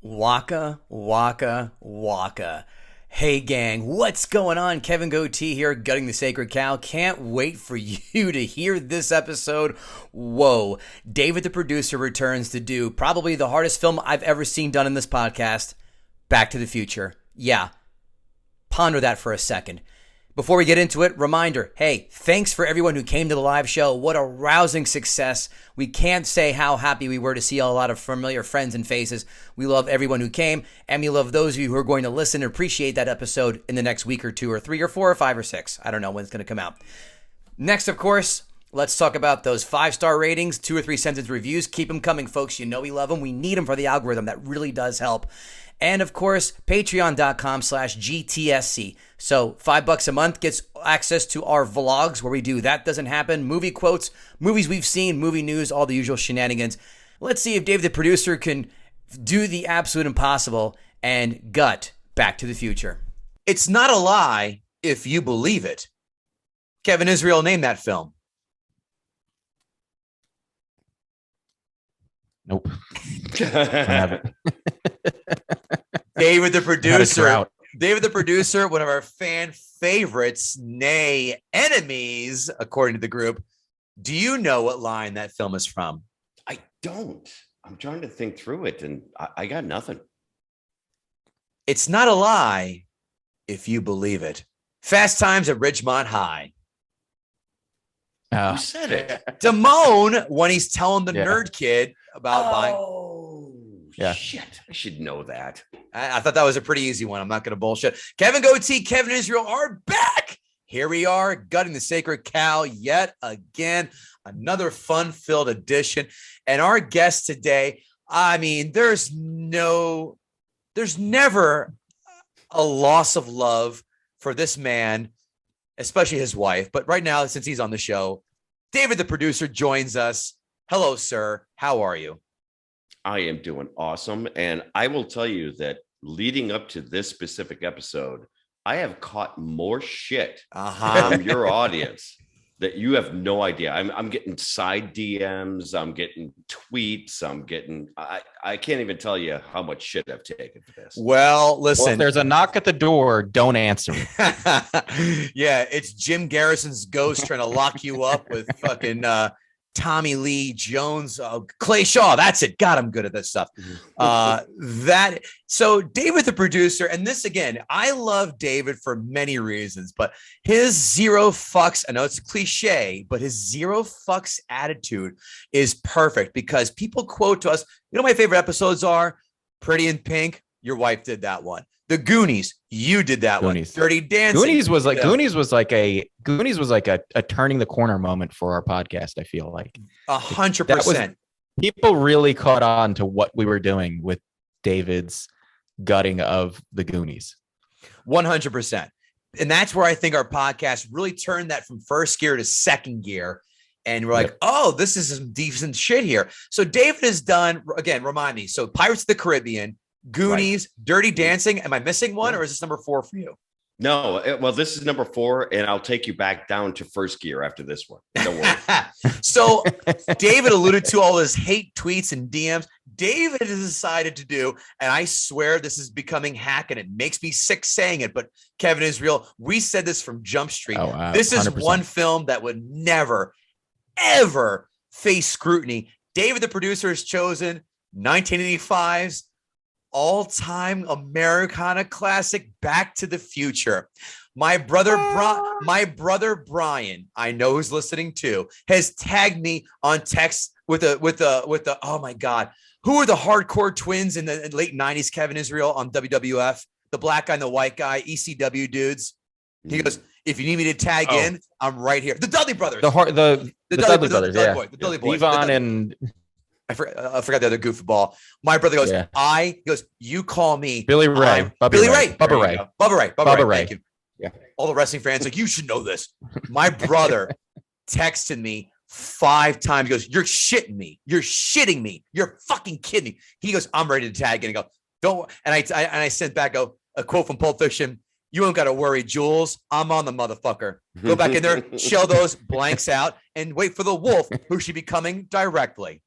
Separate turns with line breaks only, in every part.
Waka, waka, waka. Hey gang, what's going on? Kevin Gootee here, Gutting the Sacred Cow. Can't wait for you to hear this episode. Whoa, David the producer returns to do probably the hardest film I've ever seen done in this podcast, Back to the Future. Yeah, ponder that for a second. Before we get into it, reminder, hey, thanks for everyone who came to the live show. What a rousing success. We can't say how happy we were to see a lot of familiar friends and faces. We love everyone who came, and we love those of you who are going to listen and appreciate that episode in the next week or two or three or four or five or six. I don't know when it's going to come out. Next, of course, let's talk about those 5-star ratings, 2 or 3 sentence reviews. Keep them coming, folks. You know we love them. We need them for the algorithm. That really does help. And of course, patreon.com/GTSC. So $5 a month gets access to our vlogs where we do That Doesn't Happen, movie quotes, movies we've seen, movie news, all the usual shenanigans. Let's see if Dave the producer can do the absolute impossible and gut Back to the Future. It's not a lie if you believe it. Kevin Israel named that film.
Nope. I have it.
David the producer, one of our fan favorites, nay enemies, according to the group. Do you know what line that film is from?
I don't. I'm trying to think through it, and I got nothing.
It's not a lie if you believe it. Fast Times at Ridgemont High.
Who said it?
Damone, when he's telling the nerd kid about buying.
Yeah. Shit, I should know that.
I thought that was a pretty easy one. I'm not going to bullshit. Kevin Gootee, Kevin Israel are back. Here we are, Gutting the Sacred Cow yet again. Another fun-filled edition. And our guest today, I mean, there's never a loss of love for this man, especially his wife. But right now, since he's on the show, David the producer joins us. Hello, sir. How are you?
I am doing awesome. And I will tell you that leading up to this specific episode, I have caught more shit from your audience that you have no idea. I'm getting side DMs. I'm getting tweets. I can't even tell you how much shit I've taken for this.
Well, listen.
If there's a knock at the door, don't answer.
Yeah, it's Jim Garrison's ghost trying to lock you up with fucking Tommy Lee Jones, Clay Shaw. That's it. God, I'm good at this stuff. So David, the producer, and this again, I love David for many reasons, but his zero fucks, I know it's a cliche, but his zero fucks attitude is perfect because people quote to us, you know, my favorite episodes are Pretty in Pink. Your wife did that one. The Goonies, you did that
Goonies.
one. Dirty Dancing.
Goonies was like a turning the corner moment for our podcast. I feel like
100%.
People really caught on to what we were doing with David's gutting of the Goonies.
100%. And that's where I think our podcast really turned that from first gear to second gear. And we're like, oh, this is some decent shit here. So David has done, again, remind me. So Pirates of the Caribbean, Goonies, right. Dirty Dancing. Am I missing one or is this number 4 for you?
No, well, this is number 4, and I'll take you back down to first gear after this one. Don't worry.
So David alluded to all his hate tweets and DMs. David has decided to do, and I swear this is becoming hack, and it makes me sick saying it, but Kevin Israel, we said this from Jump Street.
Oh, wow.
This is
100%.
one film that would never, ever face scrutiny. David, the producer, has chosen 1985's all-time Americana classic, Back to the Future. My brother Brian, I know who's listening too, has tagged me on text with the oh my God, who are the hardcore twins in the late 90s, Kevin Israel, on WWF? The black guy and the white guy, ECW dudes. He goes, if you need me to tag in, I'm right here. The Dudley brothers.
The Dudley brothers.
The Dudley boys.
Yvonne and
I forgot the other goofball. My brother goes, he goes, you call me
Billy Ray.
Bubba Ray. Thank you.
Yeah.
All the wrestling fans like, you should know this. My brother texted me 5 times. He goes, you're shitting me. You're shitting me. You're fucking kidding me. He goes, I'm ready to tag in. And go, don't. And I sent back a quote from Pulp Fiction. You don't got to worry, Jules. I'm on the motherfucker. Go back in there, shell those blanks out, and wait for the wolf, who should be coming directly.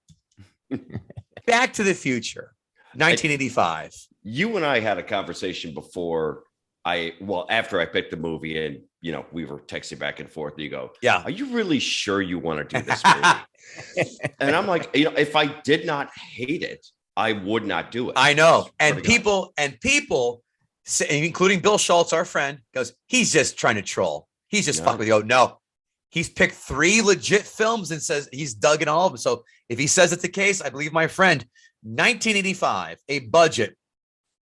Back to the Future. 1985.
You and I had a conversation before after I picked the movie, and we were texting back and forth. And you go,
yeah,
are you really sure you want to do this movie? And I'm like, if I did not hate it, I would not do it.
I know. And people, including Bill Schultz, our friend, goes, he's just trying to troll. He's just fucking with you. No, he's picked 3 legit films and says he's dug in all of them. So if he says it's the case, I believe my friend. 1985, a budget,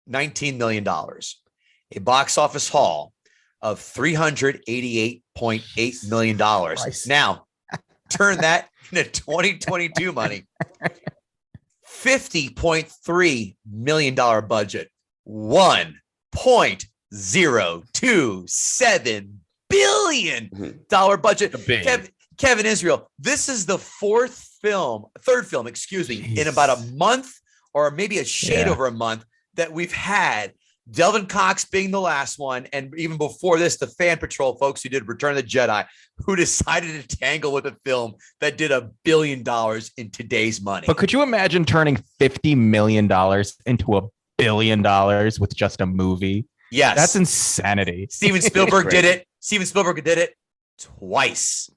$19 million, a box office haul of $388.8 million. Now, turn that into 2022 money. $50.3 million budget, $1.027 billion budget. Kevin Israel, this is the third film, in about a month or maybe a shade over a month that we've had. Delvin Cox being the last one, and even before this, the Fan Patrol folks who did Return of the Jedi, who decided to tangle with a film that did $1 billion in today's money.
But could you imagine turning $50 million into $1 billion with just a movie?
Yes.
That's insanity.
Steven Spielberg did it. Steven Spielberg did it twice.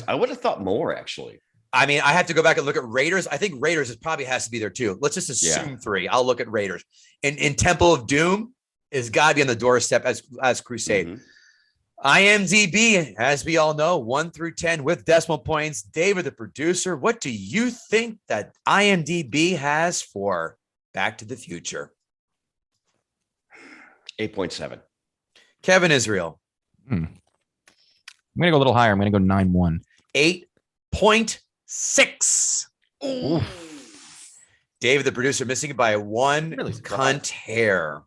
I would have thought more, actually.
I mean, I have to go back and look at Raiders. I think Raiders probably has to be there too. Let's just assume 3. I'll look at Raiders. In Temple of Doom is got to be on the doorstep as Crusade. Mm-hmm. IMDb, as we all know, 1 through 10 with decimal points. David, the producer, what do you think that IMDb has for Back to the Future?
8.7.
Kevin Israel.
I'm going to go a little higher. I'm going to go 9.1.
8.6. David, the producer, missing it by one cunt hair.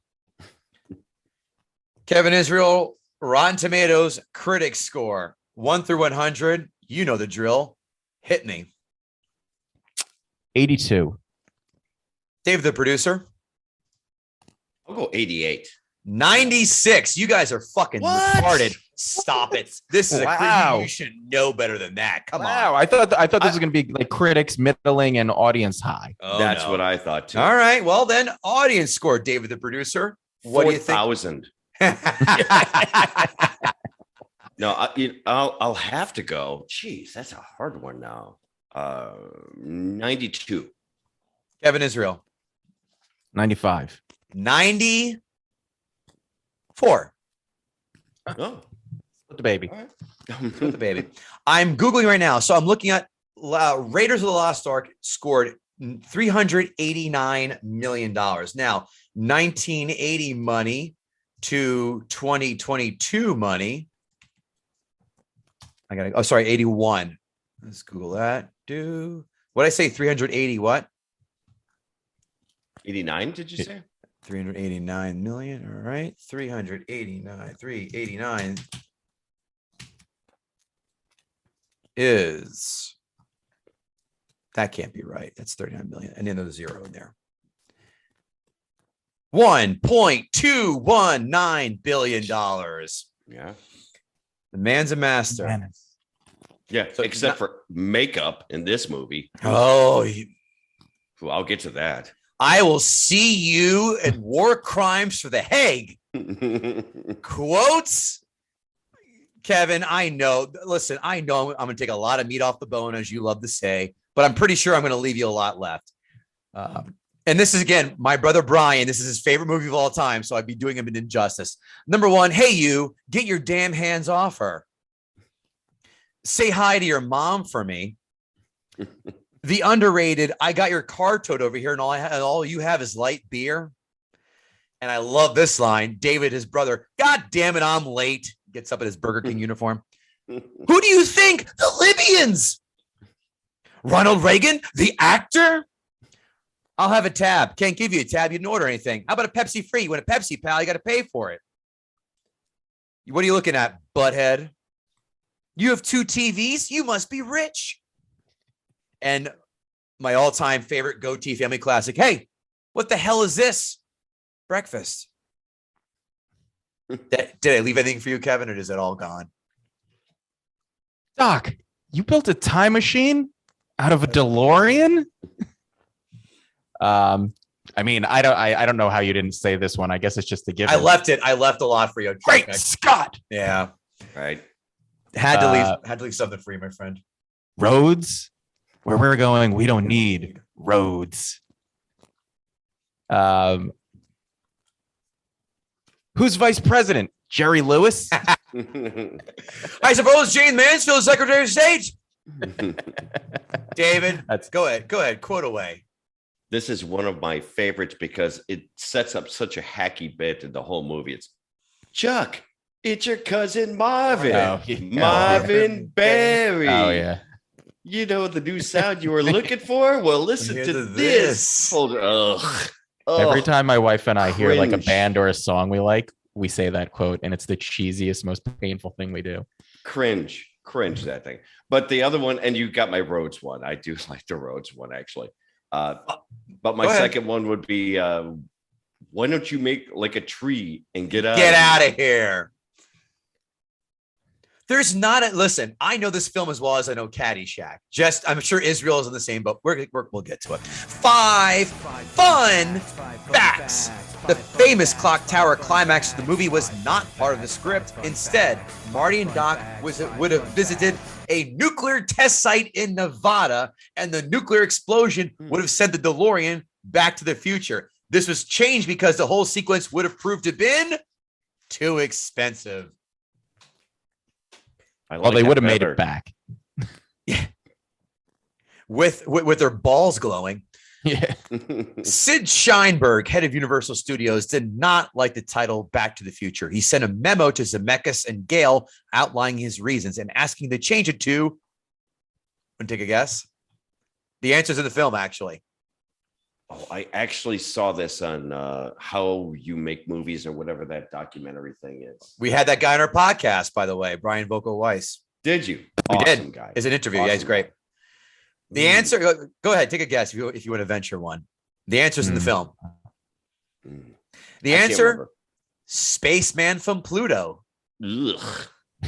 Kevin Israel, Rotten Tomatoes critic score 1 through 100. You know the drill. Hit me.
82.
David, the producer.
I'll go 88.
96. You guys are fucking retarded. Stop it. This is you should know better than that. Come on.
I thought this was going to be like critics, middling, and audience high.
That's what I thought too.
All right. Well, then audience score, David, the producer. What do you think?
4,000. No, I'll have to go. Jeez, that's a hard one now. 92.
Kevin Israel.
95.
94.
Oh,
Split the baby.
all right.
Split the baby. I'm Googling right now. So I'm looking at Raiders of the Lost Ark scored $389 million. Now, 1980 money to 2022 money. 81. Let's Google that. What did I say? 380 what?
89, did you say?
389 million. All right. 389 is, that can't be right. That's 39 million. And then there's a 0 in there. $1.219 billion.
Yeah.
The man's a master.
Yeah, so except for makeup in this movie.
Oh,
I'll get to that.
I will see you in War Crimes for the Hague. Quotes. Kevin, I know. Listen, I know I'm going to take a lot of meat off the bone, as you love to say, but I'm pretty sure I'm going to leave you a lot left. And this is, again, my brother Brian. This is his favorite movie of all time, so I'd be doing him an injustice. Number 1, hey, you, get your damn hands off her. Say hi to your mom for me. The underrated, I got your car towed over here, and all you have is light beer. And I love this line. David, his brother, God damn it, I'm late. Gets up in his Burger King uniform. Who do you think? The Libyans. Ronald Reagan, the actor? I'll have a tab. Can't give you a tab. You didn't order anything. How about a Pepsi free? You want a Pepsi, pal? You got to pay for it. What are you looking at, butthead? You have 2 TVs? You must be rich. And my all-time favorite Gootee family classic. Hey, what the hell is this? Breakfast. Did I leave anything for you, Kevin, or is it all gone?
Doc, you built a time machine out of a DeLorean? I mean, I don't know how you didn't say this one. I guess it's just a given.
I left a lot for you.
Great Scott.
Yeah.
Right.
Had to leave something for you, my friend.
Roads, where we're going, we don't need roads. Who's vice president? Jerry Lewis?
I suppose Jane Mansfield is Secretary of State. David, go ahead. Quote away.
This is one of my favorites because it sets up such a hacky bit in the whole movie. It's Chuck, it's your cousin Marvin.
Oh, yeah.
Marvin Berry.
Oh, yeah.
You know the new sound you were looking for? Well, listen to this.
Every time my wife and I hear like a
Cringe.
band or a song we like, we say that quote, and it's the cheesiest, most painful thing we do.
Cringe that thing. But the other one, and you got my roads one. I do like the roads one, actually. But my second one would be, why don't you make like a tree and get out
of here? There's not listen, I know this film as well as I know Caddyshack. I'm sure Israel is in the same boat. We'll get to it. 5 fun facts. The famous clock tower climax of the movie was not part of the script. Instead, Marty and Doc would have visited a nuclear test site in Nevada, and the nuclear explosion would have sent the DeLorean back to the future. This was changed because the whole sequence would have proved to have been too expensive.
Well, they would have made it back.
Yeah. With their balls glowing.
Yeah.
Sid Sheinberg, head of Universal Studios, did not like the title Back to the Future. He sent a memo to Zemeckis and Gale outlining his reasons and asking to change it to, want to take a guess? The answer's in the film, actually.
Oh, I actually saw this on How You Make Movies or whatever that documentary thing is.
We had that guy on our podcast, by the way, Brian Voco Weiss.
Did you?
We
Awesome
did.
Guy.
It's an interview.
Awesome
Yeah, he's great. The answer, go ahead, take a guess if you want to venture one. The answer's in the film. The answer, Spaceman from Pluto.
Ugh.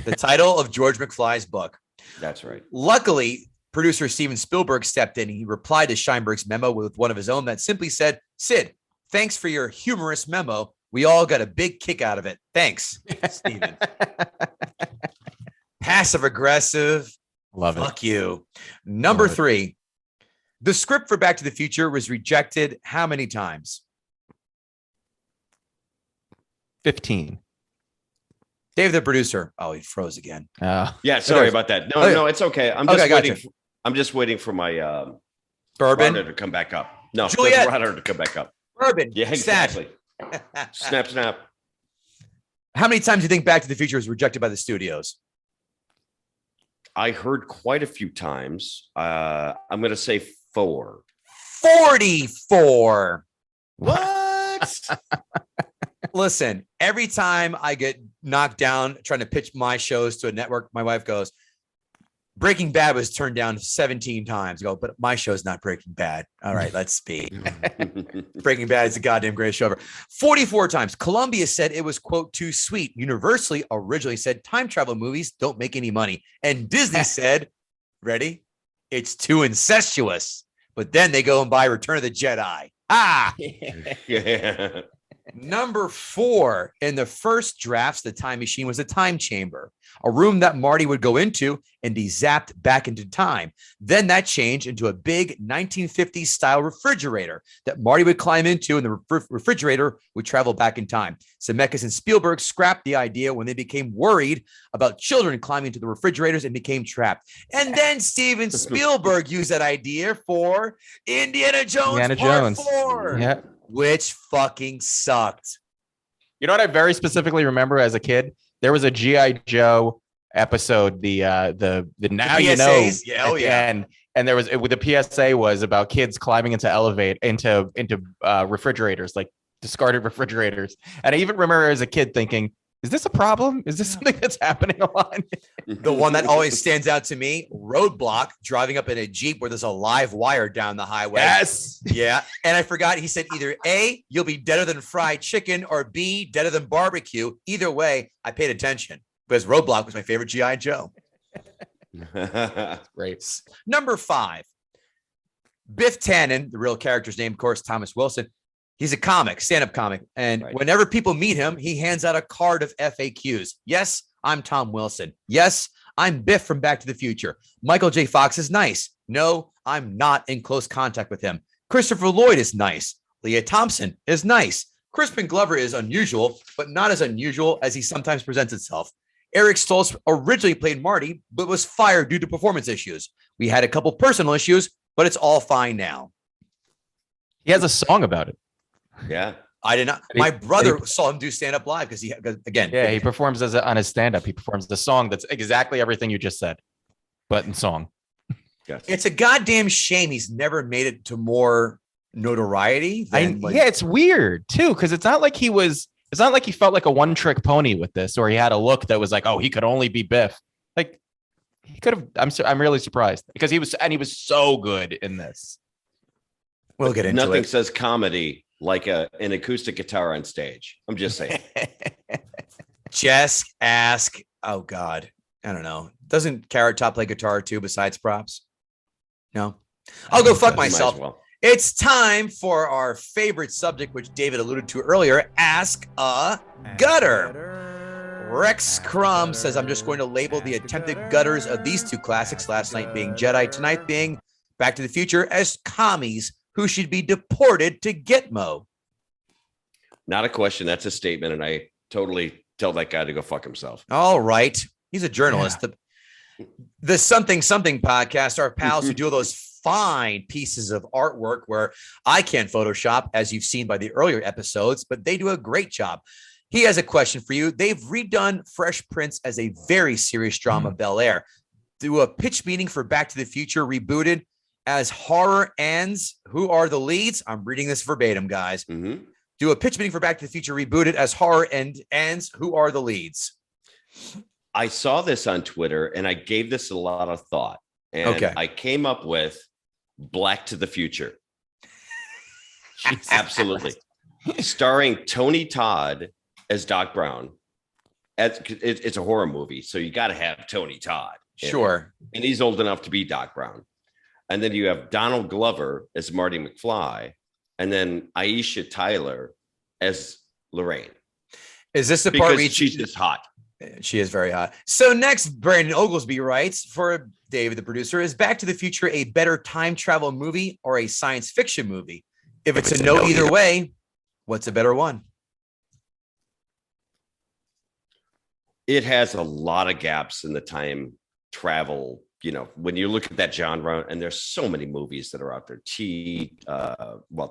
The title of George McFly's book.
That's right.
Luckily, producer Steven Spielberg stepped in. He replied to Sheinberg's memo with one of his own that simply said, Sid, thanks for your humorous memo. We all got a big kick out of it. Thanks, Steven. Passive aggressive.
Love it.
Fuck you. Number 3. The script for Back to the Future was rejected how many times?
15.
Dave, the producer. Oh, he froze again.
Yeah, sorry about that. No, it's okay. I'm just waiting.
Gotcha.
I'm just waiting for my
bourbon
to come back up. No,
Juliet.
the to come back up.
Bourbon.
Yeah, exactly. Snap.
How many times do you think Back to the Future was rejected by the studios?
I heard quite a few times. I'm going to say 4.
44.
What?
Listen, every time I get knocked down trying to pitch my shows to a network, my wife goes, Breaking Bad was turned down 17 times. I go, but my show's not Breaking Bad. All right, let's speak. Breaking Bad is the goddamn greatest show ever. 44 times. Columbia said it was, quote, too sweet. Universally originally said time travel movies don't make any money. And Disney said, ready? It's too incestuous. But then they go and buy Return of the Jedi.
Yeah.
Number 4, in the first drafts, the time machine was a time chamber, a room that Marty would go into and be zapped back into time. Then that changed into a big 1950s style refrigerator that Marty would climb into, and the refrigerator would travel back in time. Zemeckis and Spielberg scrapped the idea when they became worried about children climbing into the refrigerators and became trapped. And then Steven Spielberg used that idea for Indiana Jones Part 4.
Yeah.
Which fucking sucked.
You know what I very specifically remember as a kid? There was a G.I. Joe episode, the now you know, and there was the PSA was about kids climbing into refrigerators, like discarded refrigerators. And I even remember as a kid thinking, is this a problem? Is this something that's happening a lot?
The one that always stands out to me, Roadblock, driving up in a Jeep where there's a live wire down the highway.
Yes.
Yeah. And I forgot, he said either A, you'll be deader than fried chicken, or B, deader than barbecue. Either way, I paid attention because Roadblock was my favorite G.I. Joe.
Great.
Number 5.
Biff Tannen, the real character's name, of course, Thomas Wilson. He's a comic, stand-up comic. And whenever people meet him, he hands out a card of FAQs. Yes, I'm Tom Wilson. Yes, I'm Biff from Back to the Future. Michael J. Fox is nice. No, I'm not in close contact with him. Christopher Lloyd is nice. Leah Thompson is nice. Crispin Glover is unusual, but not as unusual as he sometimes presents himself. Eric Stoltz originally played Marty, but was fired due to performance issues. We had a couple personal issues, but it's all fine now.
He has a song about it.
Yeah.
I did not. My brother saw him do stand-up live because he
performs on his stand-up. He performs the song that's exactly everything you just said, but in song.
Yes.
It's a goddamn shame he's never made it to more notoriety.
It's weird too, because it's not like he felt like a one-trick pony with this, or he had a look that was like, oh, he could only be Biff. Like he could have. I'm really surprised because he was so good in this.
We'll get into it.
Nothing says comedy like an acoustic guitar on stage. I'm just saying.
Just ask. Oh God, I don't know. Doesn't Carrot Top play guitar too besides props? No. I'll go fuck myself. Well. It's time for our favorite subject, which David alluded to earlier. Ask a gutter. Rex Crumb says, I'm just going to label the attempted gutters of these two classics, last night being Jedi, tonight being Back to the Future, as commies who should be deported to Gitmo.
Not a question. That's a statement. And I totally tell that guy to go fuck himself.
All right. He's a journalist. Yeah. The Something Something podcast, our pals who do those fine pieces of artwork where I can't Photoshop, as you've seen by the earlier episodes, but they do a great job. He has a question for you. They've redone Fresh Prince as a very serious drama, Bel Air. Do a pitch meeting for Back to the Future rebooted as horror ends. Who are the leads? I'm reading this verbatim, guys.
Mm-hmm.
Do a pitch meeting for Back to the Future rebooted as horror ends. Who are the leads?
I saw this on Twitter and I gave this a lot of thought. And I came up with Black to the Future. Absolutely. Starring Tony Todd as Doc Brown. It's a horror movie, so you got to have Tony Todd.
Sure.
And he's old enough to be Doc Brown. And then you have Donald Glover as Marty McFly. And then Aisha Tyler as Lorraine.
Is this the part where
she's just hot?
She is very hot. So next, Brandon Oglesby writes for David, the producer, is Back to the Future a better time travel movie or a science fiction movie? If it's a no either way, what's a better one?
It has a lot of gaps in the time travel. You know, when you look at that genre, and there's so many movies that are out there.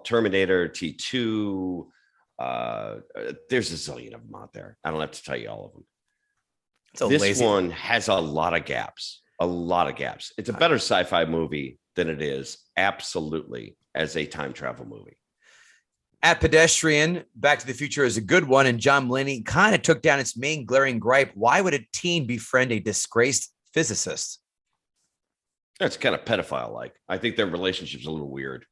Terminator, T2. There's a zillion of them out there. I don't have to tell you all of them. This one has a lot of gaps. It's a better sci-fi movie than it is absolutely as a time travel movie.
At Pedestrian, Back to the Future is a good one, and John Mulaney kind of took down its main glaring gripe. Why would a teen befriend a disgraced physicist?
That's kind of pedophile-like. I think their relationship's a little weird.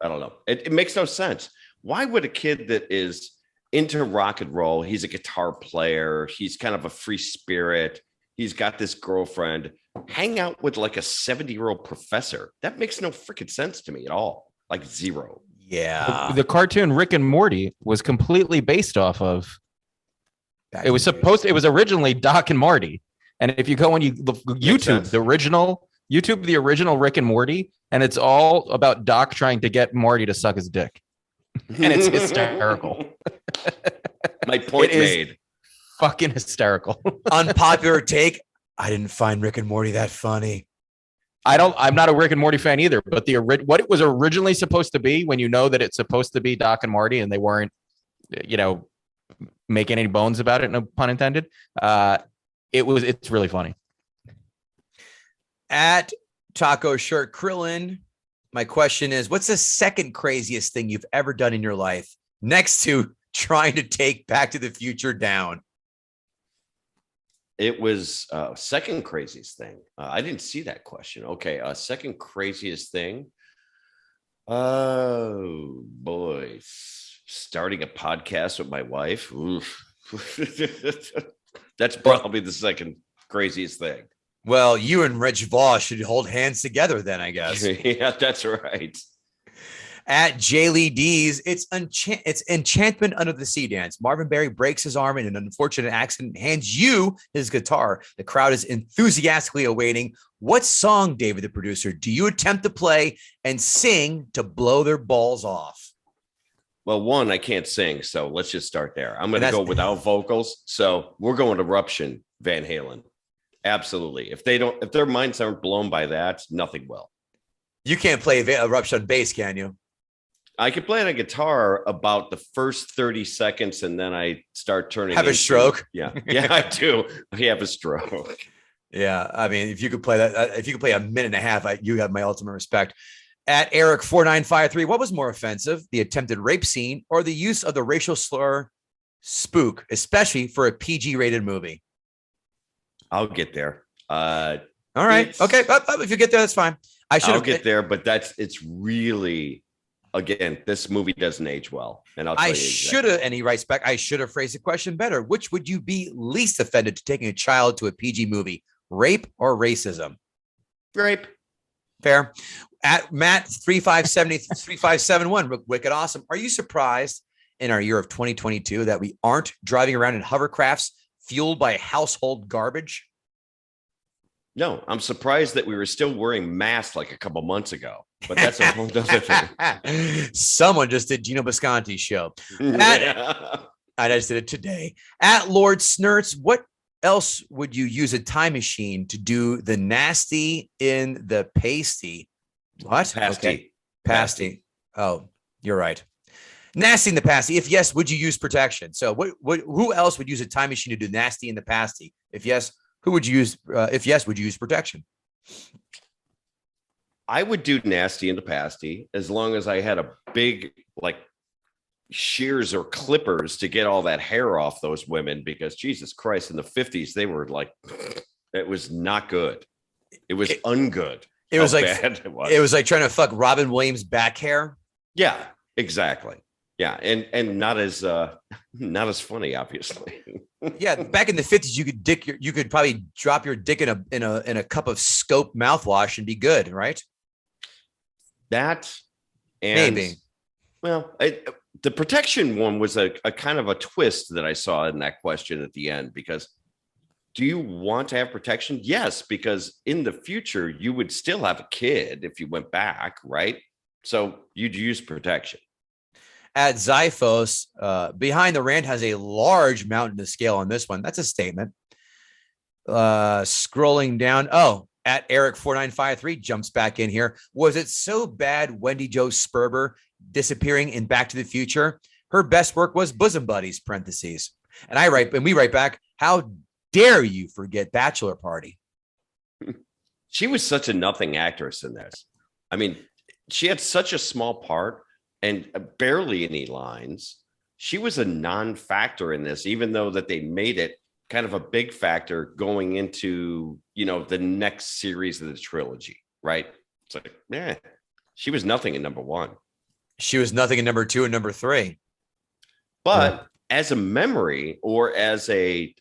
I don't know. It makes no sense. Why would a kid that is into rock and roll, he's a guitar player, he's kind of a free spirit, he's got this girlfriend, hang out with like a 70-year-old professor? That makes no freaking sense to me at all. Like zero.
Yeah.
The cartoon Rick and Morty was completely based off of. It was originally Doc and Marty. And if you go and you look YouTube, the original Rick and Morty, and it's all about Doc trying to get Marty to suck his dick. And it's hysterical.
My point made.
Fucking hysterical.
Unpopular take. I didn't find Rick and Morty that funny.
I'm not a Rick and Morty fan either, but what it was originally supposed to be, when you know that it's supposed to be Doc and Marty and they weren't, making any bones about it, no pun intended. It's really funny.
At Taco Shirt Krillin, my question is, what's the second craziest thing you've ever done in your life next to trying to take Back to the Future down?
It was second craziest thing. I didn't see that question. Okay. Second craziest thing. Oh boy. Starting a podcast with my wife. Oof. That's probably the second craziest thing.
Well, you and Rich Voss should hold hands together then, I guess.
Yeah, that's right.
At Jaylee D's, it's Enchantment Under the Sea dance. Marvin Berry breaks his arm in an unfortunate accident, hands you his guitar. The crowd is enthusiastically awaiting. What song, David, the producer, do you attempt to play and sing to blow their balls off?
Well, one, I can't sing, so let's just start there. I'm going to go without vocals. So we're going Eruption, Van Halen. Absolutely. If their minds aren't blown by that, nothing will.
You can't play Eruption on bass, can you?
I can play on a guitar about the first 30 seconds, and then I start turning.
Have a stroke.
Yeah, I do. I have a stroke.
Yeah, I mean, if you could play that, if you could play a minute and a half, you have my ultimate respect. At Eric4953, what was more offensive, the attempted rape scene or the use of the racial slur spook, especially for a PG-rated movie?
I'll get there.
All right. Okay. If you get there, that's fine.
I'll get there, but it's really, again, this movie doesn't age well. And I
should have, and he writes back, I should have phrased the question better. Which would you be least offended to taking a child to a PG movie? Rape or racism?
Rape.
Fair. At Matt 3571, wicked awesome. Are you surprised in our year of 2022 that we aren't driving around in hovercrafts fueled by household garbage?
No, I'm surprised that we were still wearing masks like a couple months ago, but that's a whole other thing.
Someone just did Gino Bisconti's show. I just did it today. At Lord Snurts, what else would you use a time machine to do the nasty in the pasty? What?
Pasty.
Okay. Pasty. Oh, you're right. Nasty in the pasty. If yes, would you use protection? So who else would use a time machine to do nasty in the pasty? If yes, who would you use? If yes, would you use protection?
I would do nasty in the pasty as long as I had a big shears or clippers to get all that hair off those women, because Jesus Christ, in the 50s, they were like, it was not good. It was ungood.
It was like it was like trying to fuck Robin Williams' back hair.
Yeah, exactly. Yeah, and not as funny, obviously.
Yeah, back in the 50s, you could probably drop your dick in a cup of Scope mouthwash and be good, right?
That and
maybe.
Well, the protection one was a kind of a twist that I saw in that question at the end, because do you want to have protection? Yes, because in the future, you would still have a kid if you went back, right? So you'd use protection.
At Zyphos, Behind the Rant has a large mountain to scale on this one. That's a statement. Scrolling down. Oh, at Eric4953 jumps back in here. Was it so bad Wendy Jo Sperber disappearing in Back to the Future? Her best work was Bosom Buddies, parentheses. And we write back, how dare you forget Bachelor Party?
She was such a nothing actress in this. I mean, she had such a small part and barely any lines. She was a non-factor in this, even though that they made it kind of a big factor going into, the next series of the trilogy, right? It's like, she was nothing in number one.
She was nothing in number two and number three.
But as a memory or as a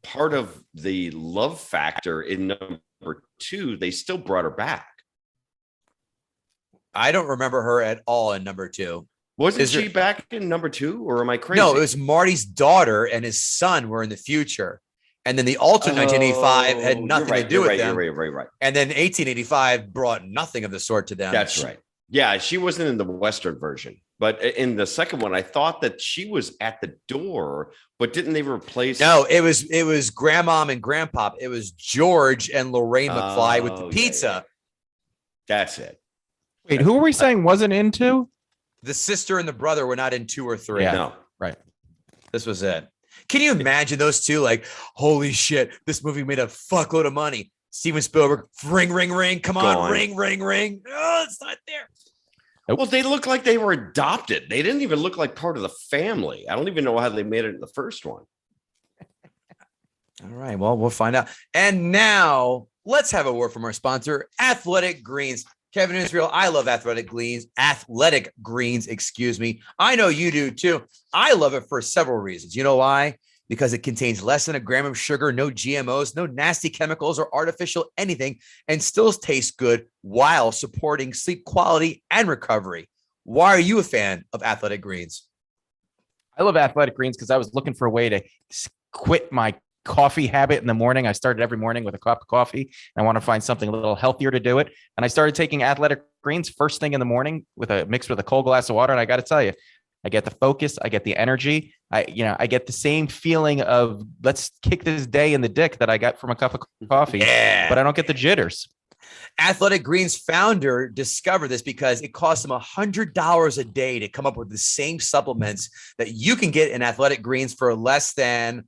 part of the love factor in number two, they still brought her back.
I don't remember her at all in number two.
Wasn't she back in number two, or am I crazy?
No, it was Marty's daughter and his son were in the future. And then the alternate 1985 had nothing to do with them.
Right.
And then 1885 brought nothing of the sort to them.
That's right. Yeah, she wasn't in the Western version. But in the second one, I thought that she was at the door, but didn't they replace?
No, it was Grandmom and Grandpop. It was George and Lorraine McFly with the pizza.
Yeah. That's it.
Wait, who were we saying wasn't in two?
The sister and the brother were not in 2 or 3.
Yeah, no.
Right.
This was it. Can you imagine those two? Like, holy shit, this movie made a fuckload of money. Steven Spielberg, ring, ring, ring. Come on, ring, ring, ring. Oh, it's not there.
Well, they look like they were adopted. They didn't even look like part of the family. I don't even know how they made it in the first one.
All right. Well, we'll find out. And now let's have a word from our sponsor, Athletic Greens. Kevin Israel, I love Athletic Greens. I know you do too. I love it for several reasons. You know why? because it contains less than a gram of sugar, no GMOs, no nasty chemicals or artificial anything, and still tastes good while supporting sleep quality and recovery. Why are you a fan of Athletic Greens?
I love Athletic Greens because I was looking for a way to quit my coffee habit in the morning. I started every morning with a cup of coffee. I want to find something a little healthier to do it. And I started taking Athletic Greens first thing in the morning mixed with a cold glass of water. And I got to tell you, I get the focus, I get the energy. I get the same feeling of let's kick this day in the dick that I got from a cup of coffee, but I don't get the jitters.
Athletic Greens founder discovered this because it cost him $100 a day to come up with the same supplements that you can get in Athletic Greens for less than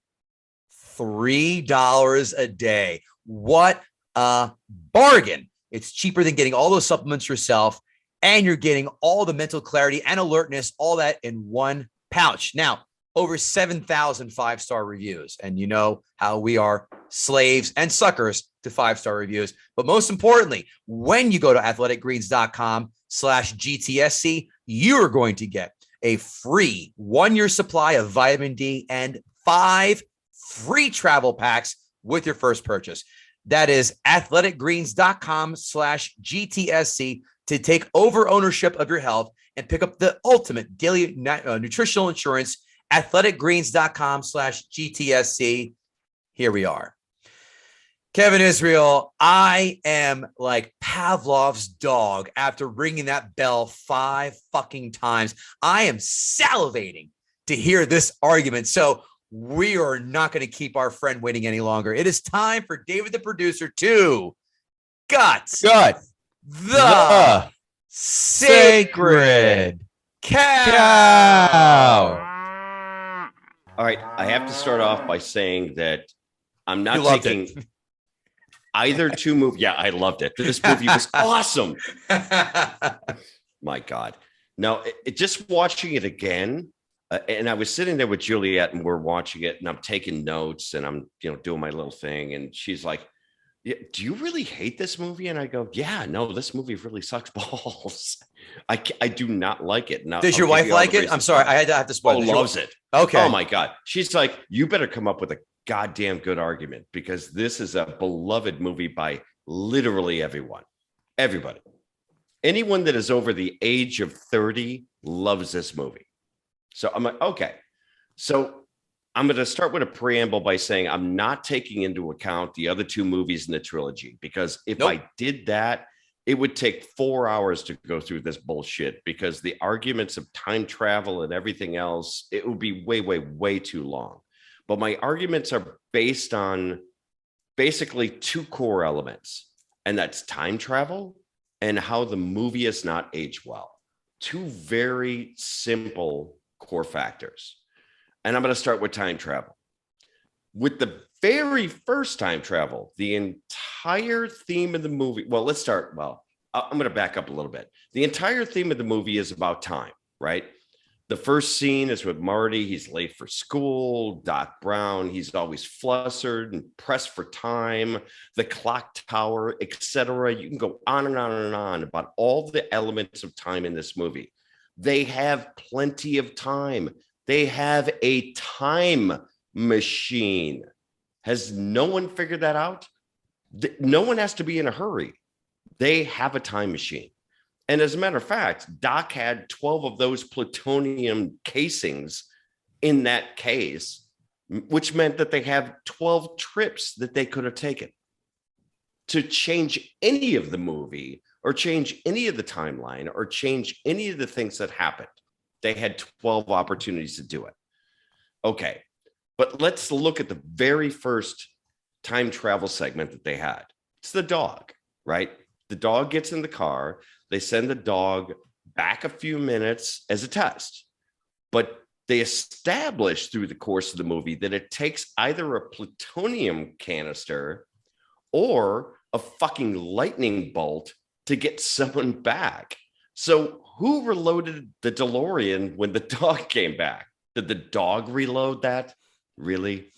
$3 a day. What a bargain. It's cheaper than getting all those supplements yourself, and you're getting all the mental clarity and alertness, all that in one pouch. Now, over 7,000 5-star reviews. And you know how we are slaves and suckers to 5-star reviews. But most importantly, when you go to athleticgreens.com/GTSC, you are going to get a free 1-year supply of vitamin D and 5 free travel packs with your first purchase. That is athleticgreens.com/GTSC to take over ownership of your health and pick up the ultimate daily nutritional insurance. athleticgreens.com/GTSC. Here we are. Kevin Israel, I am like Pavlov's dog after ringing that bell 5 fucking times. I am salivating to hear this argument. So we are not going to keep our friend waiting any longer. It is time for David, the producer, to gut the sacred cow.
All right. I have to start off by saying that I'm not taking either two movies. Yeah, I loved it. This movie was awesome. My God. Now, just watching it again, and I was sitting there with Juliet and we're watching it and I'm taking notes and I'm, doing my little thing. And she's like, do you really hate this movie? And I go, yeah, no, this movie really sucks balls. I do not like it. Now,
does your wife like it? I'm sorry. I have to spoil it.
Loves it.
Okay.
Oh my God. She's like, you better come up with a goddamn good argument because this is a beloved movie by literally everyone. Everybody. Anyone that is over the age of 30 loves this movie. So I'm like, okay. So I'm going to start with a preamble by saying I'm not taking into account the other 2 movies in the trilogy, because if I did that, it would take 4 hours to go through this bullshit, because the arguments of time travel and everything else, it would be way, way, way too long. But my arguments are based on basically 2 core elements, and that's time travel and how the movie is not aged well. 2 very simple core factors. And I'm going to start with time travel. With the very first time travel, the entire theme of the movie. Well, let's start. Well, I'm going to back up a little bit. The entire theme of the movie is about time, right? The first scene is with Marty. He's late for school. Doc Brown, he's always flustered and pressed for time. The clock tower, etc. You can go on and on and on about all the elements of time in this movie. They have plenty of time. They have a time machine. Has no one figured that out? No one has to be in a hurry. They have a time machine. And as a matter of fact, Doc had 12 of those plutonium casings in that case, which meant that they have 12 trips that they could have taken to change any of the movie or change any of the timeline or change any of the things that happened. They had 12 opportunities to do it. Okay, but let's look at the very first time travel segment that they had. It's the dog, right? The dog gets in the car. They send the dog back a few minutes as a test. But they establish through the course of the movie that it takes either a plutonium canister or a fucking lightning bolt to get someone back. So who reloaded the DeLorean when the dog came back? Did the dog reload that? Really?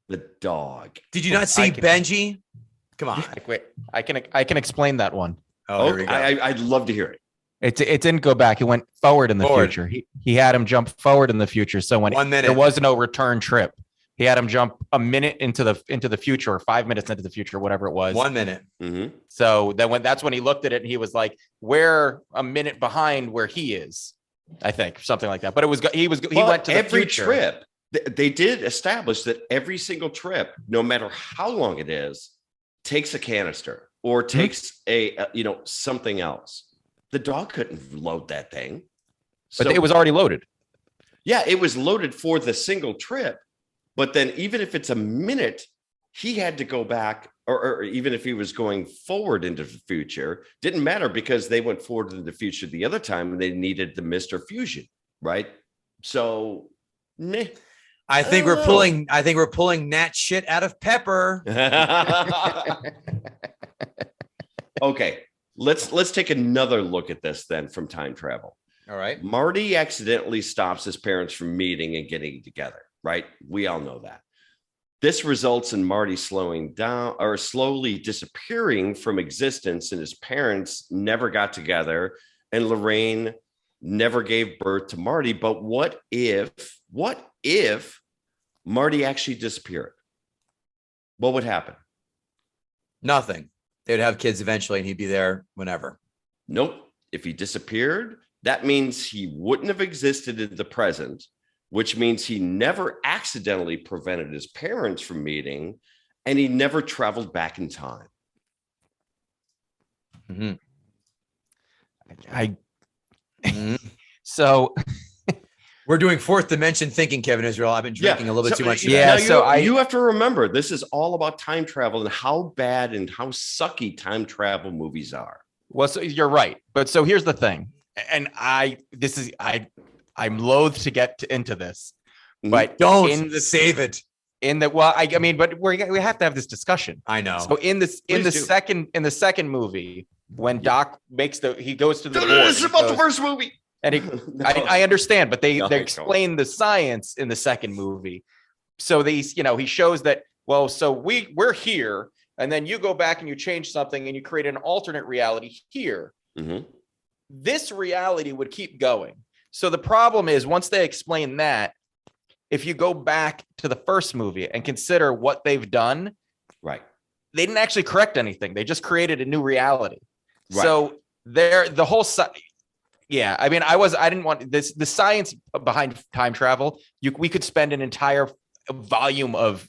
The dog.
Did you not see Benji? Come on.
Wait, I can explain that one.
Oh, here we go. I'd love to hear it.
It didn't go back. It went forward in the future. He had him jump forward in the future. So when
1 minute,
there was no return trip. He had him jump a minute into the future, or 5 minutes into the future, whatever it was.
1 minute.
Mm-hmm.
So that's when he looked at it and he was like, "We're a minute behind where he is." I think something like that. But he went to the
every
future.
trip. They did establish that every single trip, no matter how long it is, takes a canister or takes something else. The dog couldn't load that thing.
But it was already loaded.
Yeah, it was loaded for the single trip. But then even if it's a minute, he had to go back, or even if he was going forward into the future, didn't matter because they went forward into the future the other time and they needed the Mr. Fusion, right? So, meh.
I think we're pulling Nat shit out of Pepper.
Okay, let's take another look at this then from time travel.
All right.
Marty accidentally stops his parents from meeting and getting together, right? We all know that. This results in Marty slowing down or slowly disappearing from existence, and his parents never got together, and Lorraine never gave birth to Marty. But what if Marty actually disappeared? What would happen?
Nothing. They'd have kids eventually and he'd be there whenever.
Nope. If he disappeared, that means he wouldn't have existed in the present, which means he never accidentally prevented his parents from meeting, and he never traveled back in time.
Mm-hmm.
So
we're doing fourth dimension thinking, Kevin Israel. I've been drinking a little bit too much.
Yeah.
You have to remember, this is all about time travel and how bad and how sucky time travel movies are.
Well, so you're right. But so here's the thing. And I'm loath to get into this, but
save it.
But we have to have this discussion.
I know.
So in the second movie, when Doc he goes to the board.
This is about the first movie.
And I understand, but they explain the science in the second movie. So he shows that, well, so we're here, and then you go back and you change something and you create an alternate reality here.
Mm-hmm.
This reality would keep going. So the problem is, once they explain that, if you go back to the first movie and consider what they've done,
right,
they didn't actually correct anything. They just created a new reality.
Right.
So the whole yeah, I didn't want this. The science behind time travel, we could spend an entire volume of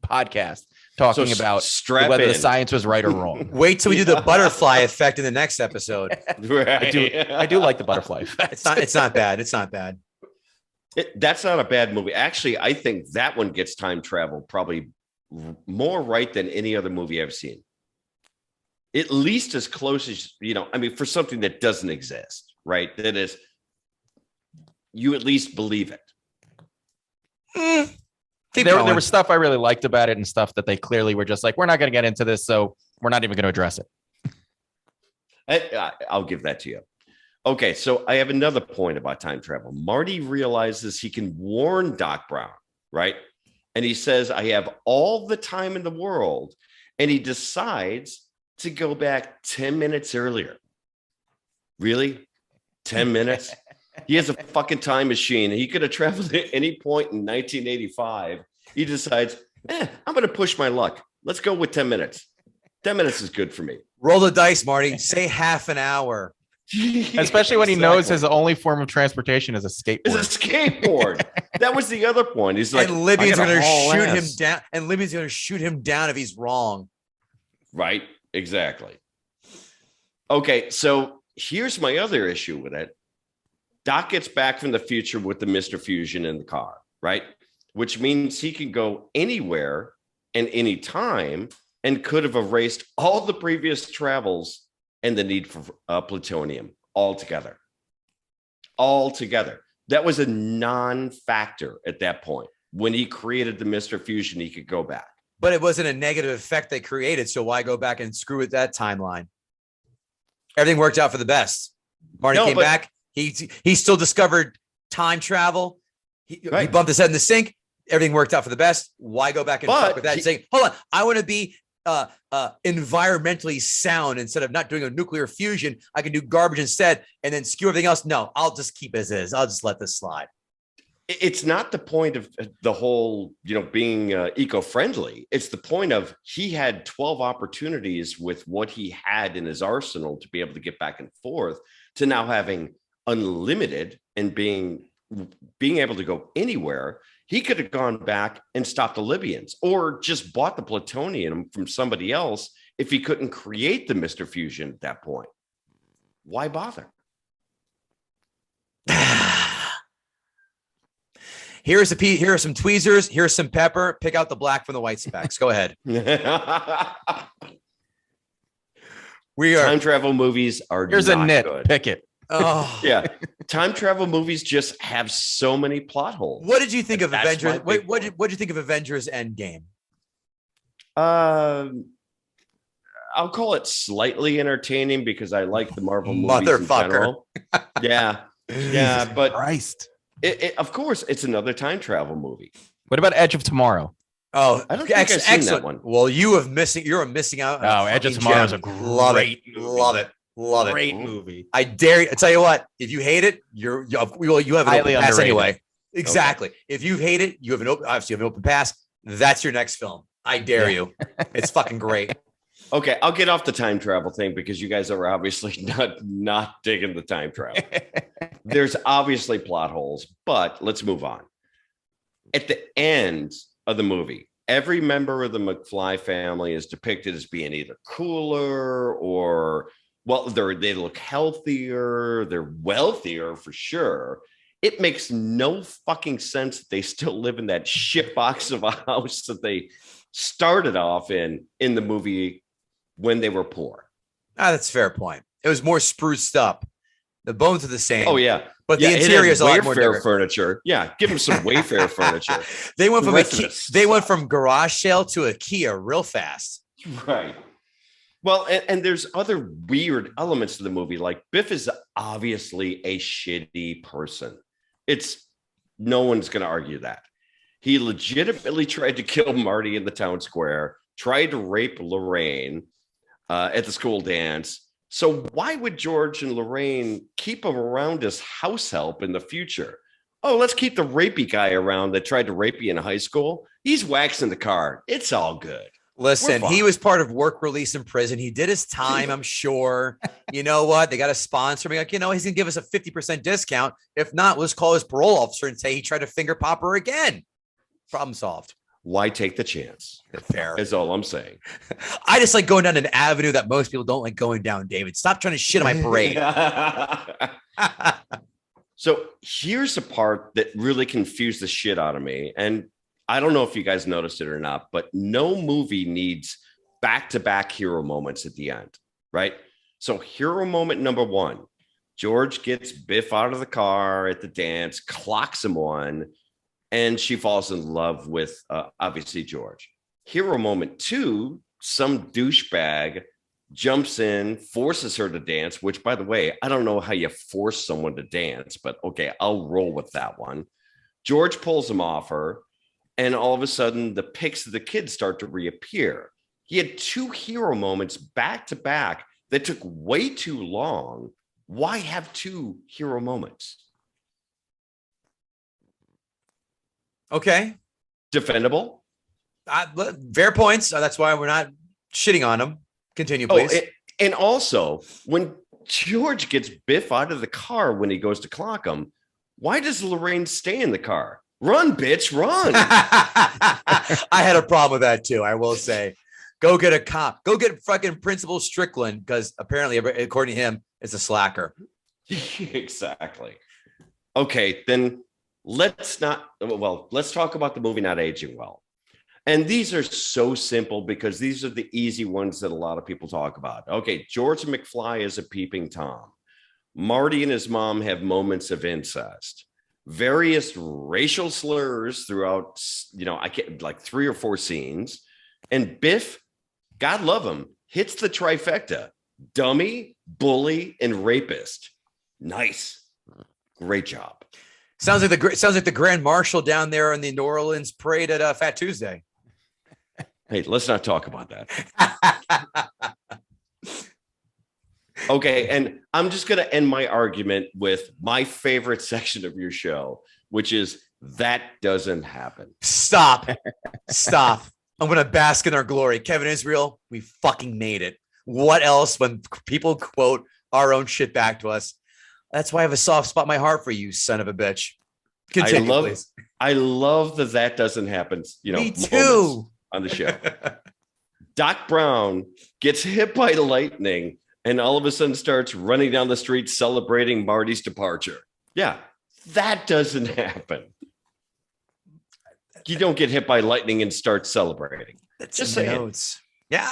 podcast talking about whether the science was right or wrong.
Wait till we do the butterfly effect in the next episode.
Right.
I do like the butterfly effect.
It's not bad. It's not bad.
That's not a bad movie. Actually, I think that one gets time travel probably more right than any other movie I've seen. At least as close as, for something that doesn't exist, right? That is, you at least believe it.
There was stuff I really liked about it and stuff that they clearly were just like, we're not going to get into this, so we're not even going to address
it. I'll give that to you. Okay, so I have another point about time travel. Marty realizes he can warn Doc Brown, right? And he says, I have all the time in the world. And he decides to go back 10 minutes earlier. Really? 10 minutes? He has a fucking time machine. He could have traveled at any point in 1985. He decides, I'm going to push my luck. Let's go with 10 minutes. 10 minutes is good for me.
Roll the dice, Marty. Say half an hour.
Especially when he knows his only form of transportation is a skateboard.
It's a skateboard. That was the other point. He's like,
and Libby's going to shoot him down. And Libby's going to shoot him down if he's wrong.
Right. Exactly. Okay. So here's my other issue with it. Doc gets back from the future with the Mr. Fusion in the car, right? Which means he can go anywhere and any time and could have erased all the previous travels and the need for plutonium altogether. That was a non-factor at that point. When he created the Mr. Fusion, he could go back.
But it wasn't a negative effect they created, so why go back and screw with that timeline? Everything worked out for the best. Marty came back. He still discovered time travel. He bumped his head in the sink. Everything worked out for the best. Why go back and fuck with that and saying, hold on, I want to be environmentally sound instead of not doing a nuclear fusion. I can do garbage instead and then skew everything else. No, I'll just keep as is. I'll just let this slide.
It's not the point of the whole, being eco-friendly. It's the point of he had 12 opportunities with what he had in his arsenal to be able to get back and forth to now having unlimited and being able to go anywhere. He could have gone back and stopped the Libyans or just bought the plutonium from somebody else if he couldn't create the Mr. Fusion at that point. Why bother?
Here are some tweezers. Here's some pepper. Pick out the black from the white specks. Go ahead.
Time travel movies are
here's
not
a nit.
Good.
Pick it.
Oh
yeah. Time travel movies just have so many plot holes.
What did you think of Avengers? What did you think of Avengers Endgame?
I'll call it slightly entertaining because I like the Marvel movies in general. Yeah. Yeah, but
Christ.
Of course, it's another time travel movie.
What about Edge of Tomorrow?
Oh, I don't think I've seen that one.
Well, you're missing out.
Oh, Edge of Tomorrow is a great movie.
Love it.
Great movie.
I dare you. I tell you what, if you hate it, you have an
highly
open pass
underrated.
anyway. Exactly. Okay. If you hate it, you have an open pass. That's your next film. I dare you. It's fucking great.
Okay, I'll get off the time travel thing because you guys are obviously not digging the time travel. There's obviously plot holes, but let's move on. At the end of the movie, every member of the McFly family is depicted as being either cooler or, well, they look healthier, they're wealthier for sure. It makes no fucking sense that they still live in that shitbox of a house that they started off in the movie when they were poor.
That's a fair point. It was more spruced up. The bones are the same.
Oh yeah,
but the interior is a lot more different.
Furniture. Yeah, give them some Wayfair furniture.
They went from garage sale to IKEA real fast.
Right. Well, and there's other weird elements to the movie. Like Biff is obviously a shitty person. No one's going to argue that. He legitimately tried to kill Marty in the town square. Tried to rape Lorraine at the school dance. So why would George and Lorraine keep him around as house help in the future? Oh, let's keep the rapey guy around that tried to rape you in high school. He's waxing the car. It's all good.
Listen, he was part of work release in prison. He did his time, I'm sure. You know what? They got to sponsor me. Like, he's going to give us a 50% discount. If not, let's call his parole officer and say he tried to finger pop her again. Problem solved.
Why take the chance?
Fair
is all I'm saying.
I just like going down an avenue that most people don't like going down, David. Stop trying to shit on my parade.
So here's the part that really confused the shit out of me. And I don't know if you guys noticed it or not, but no movie needs back-to-back hero moments at the end, right? So hero moment number one, George gets Biff out of the car at the dance, clocks him on, and she falls in love with, obviously, George. Hero moment two, some douchebag jumps in, forces her to dance, which, by the way, I don't know how you force someone to dance, but okay, I'll roll with that one. George pulls him off her, and all of a sudden, the pics of the kids start to reappear. He had two hero moments back to back that took way too long. Why have two hero moments?
Okay.
Defendable.
Fair points. That's why we're not shitting on him. Continue, please.
And also, when George gets Biff out of the car when he goes to clock him, why does Lorraine stay in the car? Run, bitch, run.
I had a problem with that too, I will say. Go get a cop. Go get fucking Principal Strickland, because apparently, according to him, it's a slacker.
Exactly. Okay, then let's talk about the movie not aging well. And these are so simple because these are the easy ones that a lot of people talk about. Okay, George McFly is a peeping Tom. Marty and his mom have moments of incest. Various racial slurs throughout, I get like 3 or 4 scenes. And Biff, God love him, hits the trifecta: dummy, bully, and rapist. Nice. Great job.
Sounds like the Grand Marshal down there in the New Orleans parade at Fat Tuesday.
Hey, let's not talk about that. Okay, and I'm just going to end my argument with my favorite section of your show, which is That doesn't happen.
Stop. I'm going to bask in our glory. Kevin Israel, we fucking made it. What else when people quote our own shit back to us? That's why I have a soft spot in my heart for you, son of a bitch. Continue, please.
I love that doesn't happen.
Me too.
On the show. Doc Brown gets hit by lightning and all of a sudden starts running down the street celebrating Marty's departure. Yeah, that doesn't happen. You don't get hit by lightning and start celebrating.
That's just saying. Notes. Yeah,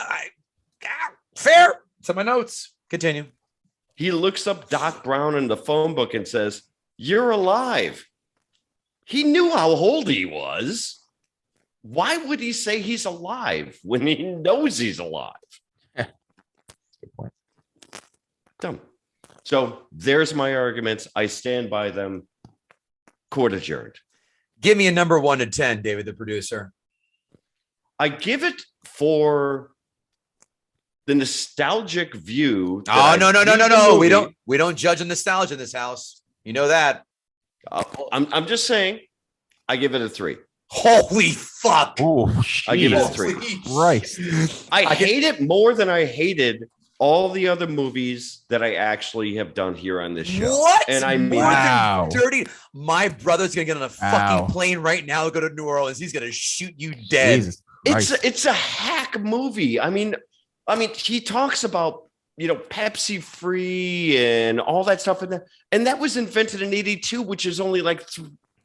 fair. It's in my notes. Continue.
He looks up Doc Brown in the phone book and says, "You're alive." He knew how old he was. Why would he say he's alive when he knows he's alive?
Good point.
Dumb. So there's my arguments. I stand by them. Court adjourned.
Give me a number 1 to 10, David, the producer.
I give it for the nostalgic view.
Oh, no. We don't judge on nostalgia in this house. You know that.
I'm just saying, I give it a 3.
Holy fuck.
Ooh,
I give it a 3.
Christ.
I hate it more than I hated all the other movies that I actually have done here on this show.
What?
And I mean,
wow. Dirty. My brother's gonna get on a fucking plane right now to go to New Orleans. He's gonna shoot you dead.
It's a hack movie. I mean, he talks about Pepsi free and all that stuff, and that was invented in '82, which is only like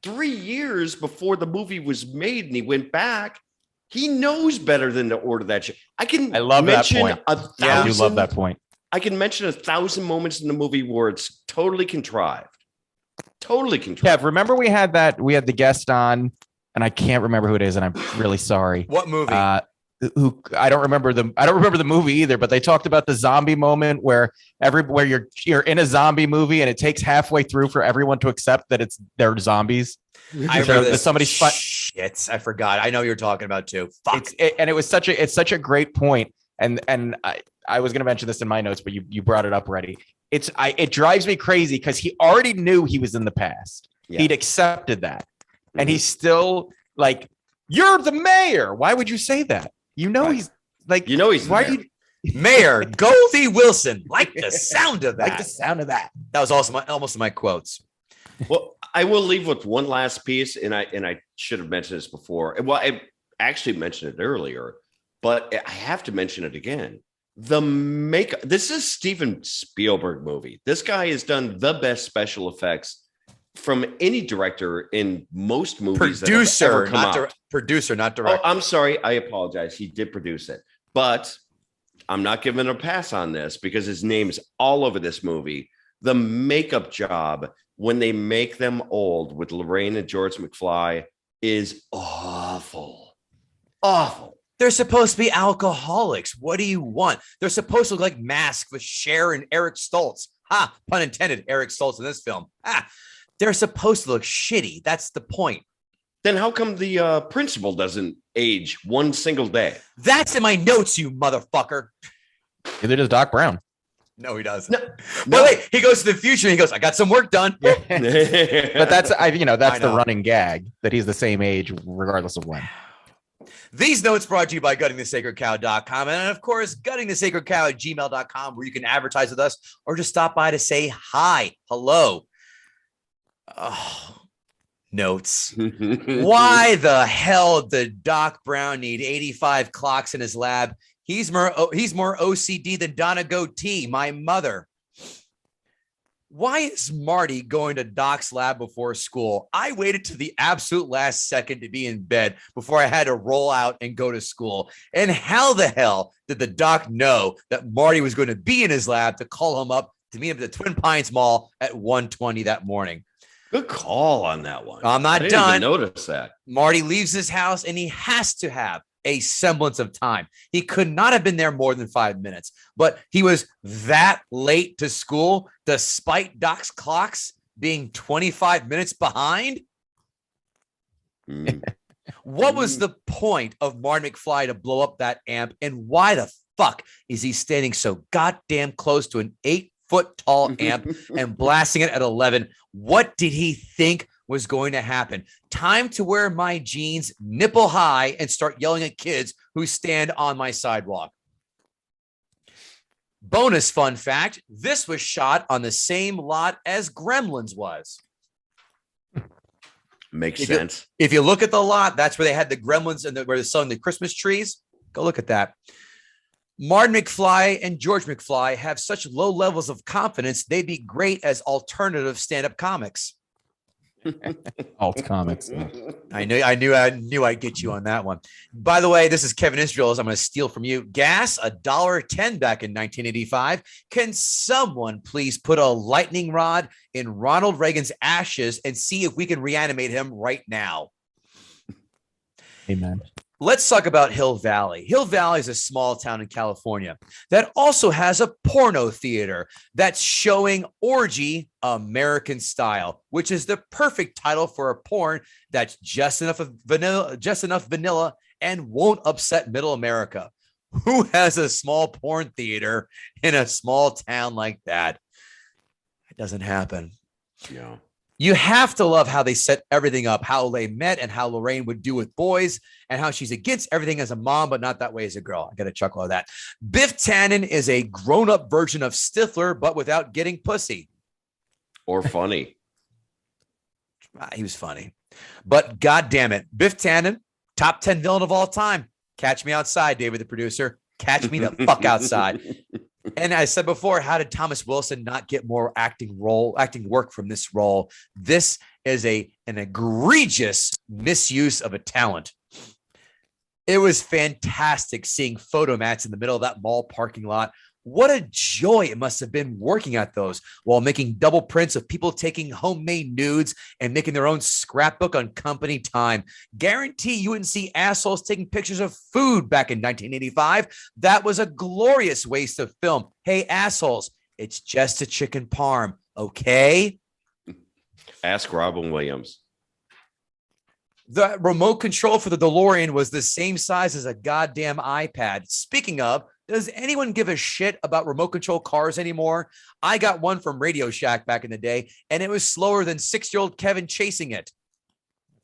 3 years before the movie was made, and he went back. He knows better than to order that shit. I love that point.
I do love that point.
I can mention 1,000 moments in the movie where it's totally contrived. Totally contrived.
Yeah, remember we had the guest on, and I can't remember who it is, and I'm really sorry.
What movie?
Who I don't remember the movie either, but they talked about the zombie moment where you're in a zombie movie and it takes halfway through for everyone to accept that they're zombies.
I remember somebody's shit. I forgot. I know you're talking about too. Fuck.
It's such a great point. And I was going to mention this in my notes, but you brought it up already. It drives me crazy because he already knew he was in the past. Yeah. He'd accepted that, and he's still like, "You're the mayor." Why would you say that?
Right.
He's like,
he's
why are you Mayor Gootee Wilson? Like the sound of that. That was also almost my quotes.
Well, I will leave with one last piece, and I should have mentioned this before. Well, I actually mentioned it earlier, but I have to mention it again. This is Steven Spielberg movie. This guy has done the best special effects from any director in most movies.
Producer, not director.
Oh, I'm sorry. I apologize. He did produce it, but I'm not giving a pass on this because his name is all over this movie. The makeup job when they make them old with Lorraine and George McFly is awful. Awful.
They're supposed to be alcoholics. What do you want? They're supposed to look like Mask with Cher and Eric Stoltz. Ha, pun intended, Eric Stoltz in this film. They're supposed to look shitty. That's the point.
Then how come the principal doesn't age one single day?
That's in my notes, you motherfucker.
Neither does Doc Brown.
No, he doesn't. No. Wait, he goes to the future and he goes, I got some work done.
But that's the running gag that he's the same age regardless of when.
These notes brought to you by guttingthesacredcow.com. And of course, guttingthesacredcow@gmail.com, where you can advertise with us or just stop by to say hi, hello. Oh, notes. Why the hell did Doc Brown need 85 clocks in his lab? He's more OCD than Donna Gootee, my mother. Why is Marty going to Doc's lab before school? I waited to the absolute last second to be in bed before I had to roll out and go to school. And how the hell did the doc know that Marty was going to be in his lab to call him up to meet him at the Twin Pines Mall at 1:20 that morning?
Good call on that one.
I'm not done.
I didn't even notice that.
Marty leaves his house and he has to have a semblance of time. He could not have been there more than 5 minutes, but he was that late to school despite Doc's clocks being 25 minutes behind. What was the point of Marty McFly to blow up that amp, and why the fuck is he standing so goddamn close to an 8-foot tall amp and blasting it at 11? What did he think was going to happen. Time to wear my jeans nipple high and start yelling at kids who stand on my sidewalk. Bonus fun fact, this was shot on the same lot as Gremlins was.
Makes sense.
If you look at the lot, that's where they had the Gremlins and where they're selling the Christmas trees. Go look at that. Martin McFly and George McFly have such low levels of confidence, they'd be great as alternative stand-up comics.
Alt comics.
I knew I'd get you on that one. By the way, this is Kevin Israel's. I'm going to steal from you. Gas, $1.10 back in 1985. Can someone please put a lightning rod in Ronald Reagan's ashes and see if we can reanimate him right now?
Amen.
Let's talk about Hill Valley. Hill Valley is a small town in California that also has a porno theater that's showing Orgy American Style, which is the perfect title for a porn that's just enough vanilla and won't upset middle America. Who has a small porn theater in a small town like that? It doesn't happen.
Yeah.
You have to love how they set everything up, how they met and how Lorraine would do with boys and how she's against everything as a mom, but not that way as a girl. I got to chuckle at that. Biff Tannen is a grown-up version of Stifler, but without getting pussy.
Or funny.
He was funny. But God damn it, Biff Tannen, top 10 villain of all time. Catch me outside, David, the producer. Catch me the fuck outside. And I said before, how did Thomas Wilson not get more acting work from this role? This is an egregious misuse of a talent. It was fantastic seeing photo mats in the middle of that mall parking lot. What a joy it must have been working at those while making double prints of people taking homemade nudes and making their own scrapbook on company time. Guarantee you wouldn't see assholes taking pictures of food back in 1985. That was a glorious waste of film. Hey, assholes, it's just a chicken parm, okay?
Ask Robin Williams.
The remote control for the DeLorean was the same size as a goddamn iPad. Speaking of, does anyone give a shit about remote control cars anymore? I got one from Radio Shack back in the day, and it was slower than 6-year-old Kevin chasing it.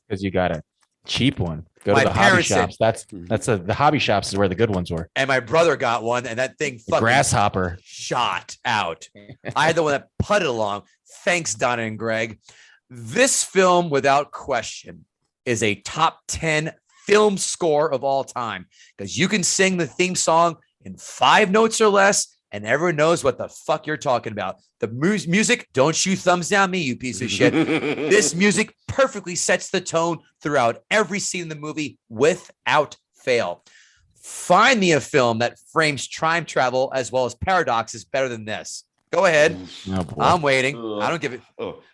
Because you got a cheap one. Go to the hobby shops. The hobby shops is where the good ones were.
And my brother got one, and that thing fucking
grasshopper
shot out. I had the one that putted along. Thanks, Donna and Greg. This film, without question, is a top 10 film score of all time because you can sing the theme song in 5 notes or less, and everyone knows what the fuck you're talking about. The music, don't you thumbs down me, you piece of shit. This music perfectly sets the tone throughout every scene in the movie without fail. Find me a film that frames time travel as well as paradoxes better than this. Go ahead.
Oh,
I'm waiting. I don't give it.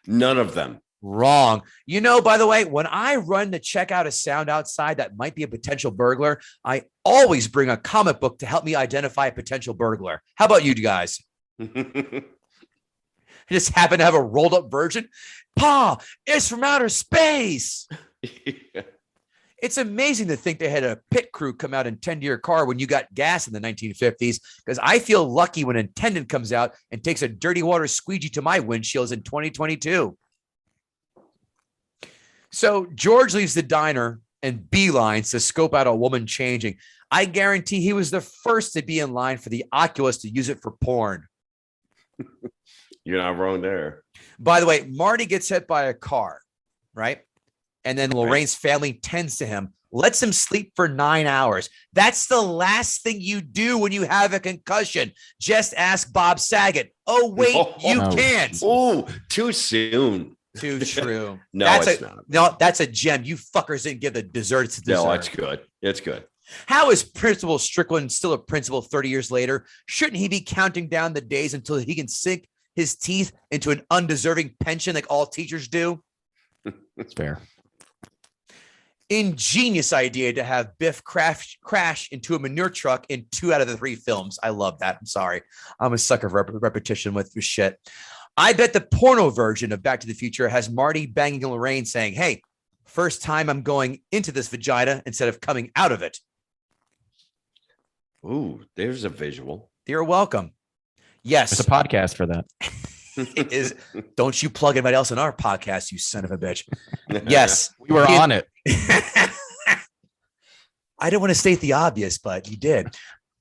None of them.
Wrong. You know, by the way, when I run to check out a sound outside that might be a potential burglar, I always bring a comic book to help me identify a potential burglar. How about you guys? I just happen to have a rolled up version. Pa, it's from outer space.
Yeah.
It's amazing to think they had a pit crew come out and tend to your car when you got gas in the 1950s, because I feel lucky when an attendant comes out and takes a dirty water squeegee to my windshields in 2022. So George leaves the diner and beelines to scope out a woman changing. I guarantee he was the first to be in line for the Oculus to use it for porn.
You're not wrong there.
By the way, Marty gets hit by a car, right? And then Lorraine's family tends to him, lets him sleep for 9 hours. That's the last thing you do when you have a concussion. Just ask Bob Saget. Oh, wait, you can't.
Oh, too soon.
Too true.
It's not.
No, that's a gem. You fuckers didn't give the desserts to dessert.
No, it's good. It's good.
How is Principal Strickland still a principal 30 years later? Shouldn't he be counting down the days until he can sink his teeth into an undeserving pension like all teachers do?
That's fair.
Ingenious idea to have Biff crash into a manure truck in 2 out of the 3 films. I love that. I'm sorry. I'm a sucker for repetition with your shit. I bet the porno version of Back to the Future has Marty banging Lorraine saying, hey, first time I'm going into this vagina instead of coming out of it.
Ooh, there's a visual.
You're welcome. Yes.
There's a podcast for that.
is don't you plug anybody else in our podcast, you son of a bitch. Yes.
We were on it.
I don't want to state the obvious, but you did.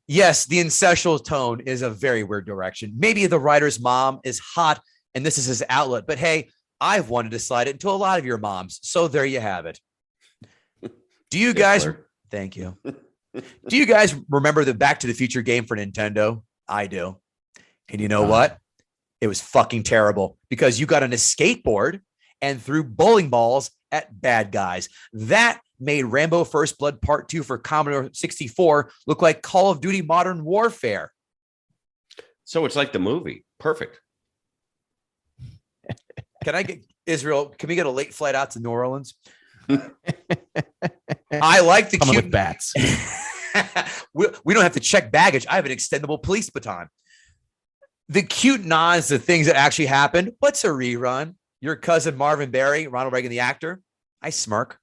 Yes, the incestual tone is a very weird direction. Maybe the writer's mom is hot and this is his outlet, but hey, I've wanted to slide it into a lot of your moms. So there you have it. Do you guys, thank you. Do you guys remember the Back to the Future game for Nintendo? I do. And you know what? It was fucking terrible because you got on a skateboard and threw bowling balls at bad guys. That made Rambo First Blood Part 2 for Commodore 64 look like Call of Duty Modern Warfare.
So it's like the movie. Perfect.
Can I get Israel? Can we get a late flight out to New Orleans? I like the cute
bats.
we don't have to check baggage. I have an extendable police baton. The cute nods to things that actually happened. What's a rerun? Your cousin Marvin Berry, Ronald Reagan, the actor. I smirk.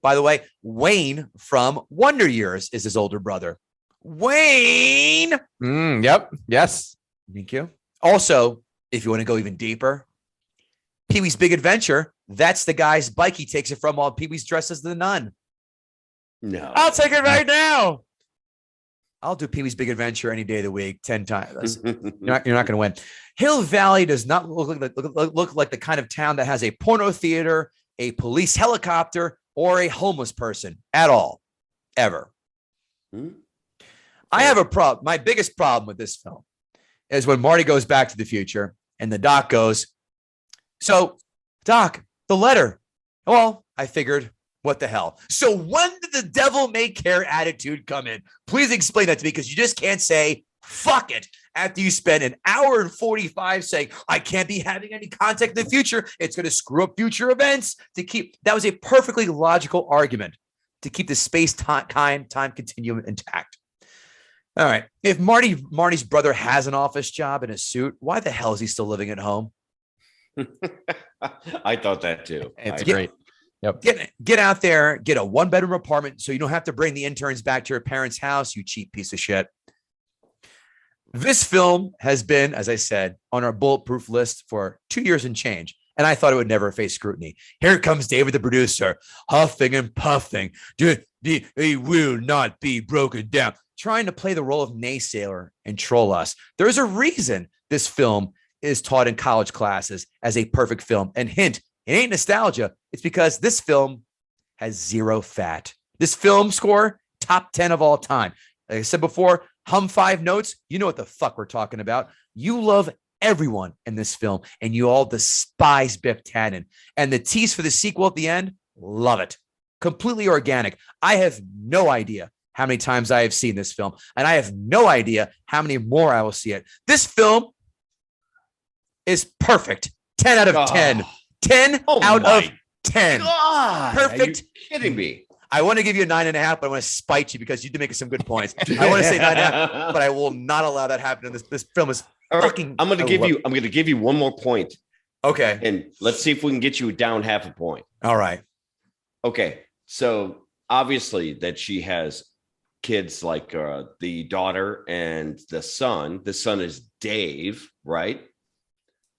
By the way, Wayne from Wonder Years is his older brother. Wayne.
Yep. Yes.
Thank you. Also, if you want to go even deeper, Pee-wee's Big Adventure. That's the guy's bike he takes it from while Pee-wee's dressed as the nun.
No.
I'll take it right now. I'll do Pee-wee's Big Adventure any day of the week, 10 times. You're not going to win. Hill Valley does not look like the kind of town that has a porno theater, a police helicopter, or a homeless person at all, ever. I have a problem. My biggest problem with this film is when Marty goes back to the future and the doc goes, so, Doc, the letter. Well, I figured, what the hell? So when did the devil may care attitude come in? Please explain that to me because you just can't say, fuck it, after you spend an hour and 45 saying, I can't be having any contact in the future. It's going to screw up future events. That was a perfectly logical argument to keep the space-time continuum intact. All right. If Marty's brother has an office job in a suit, why the hell is he still living at home?
I thought that too.
It's great. Yep.
Get out there, get a 1-bedroom apartment so you don't have to bring the interns back to your parents' house, you cheap piece of shit. This film has been, as I said, on our bulletproof list for 2 years and change, and I thought it would never face scrutiny. Here comes David, the producer, huffing and puffing. He will not be broken down, trying to play the role of naysayer and troll us. There's a reason this film is taught in college classes as a perfect film. And hint, it ain't nostalgia. It's because this film has 0 fat. This film score, top 10 of all time. Like I said before, hum 5 notes. You know what the fuck we're talking about. You love everyone in this film, and you all despise Biff Tannen. And the tease for the sequel at the end, love it. Completely organic. I have no idea how many times I have seen this film, and I have no idea how many more I will see it. This film is perfect. 10 out of 10. 10 out of 10.
God,
perfect.
Are you kidding me?
I want to give you a 9.5, but I want to spite you because you did make some good points. I want to say 9.5, but I will not allow that to happen. This film is fucking.
I'm going to give you one more point.
Okay.
And let's see if we can get you down half a point.
All right.
Okay. So obviously that she has kids like the daughter and the son. The son is Dave, right?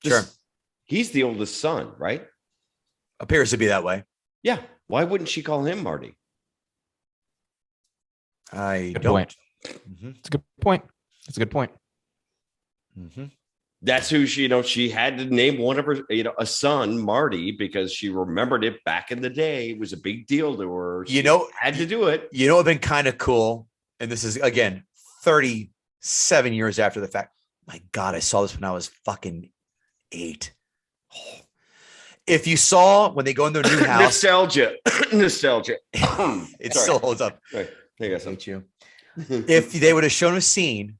Sure.
He's the oldest son, right?
Appears to be that way.
Yeah. Why wouldn't she call him Marty?
Good point.
Mm-hmm.
It's a good point. It's a good point.
Mm-hmm.
That's who she had to name one of her, a son, Marty, because she remembered it back in the day. It was a big deal to her. She had to do it.
You know, it's been kind of cool. And this is, again, 37 years after the fact. My God, I saw this when I was fucking 8. Oh. If you saw when they go in their new house,
nostalgia,
it still holds up.
Right. I
hate you. If they would have shown a scene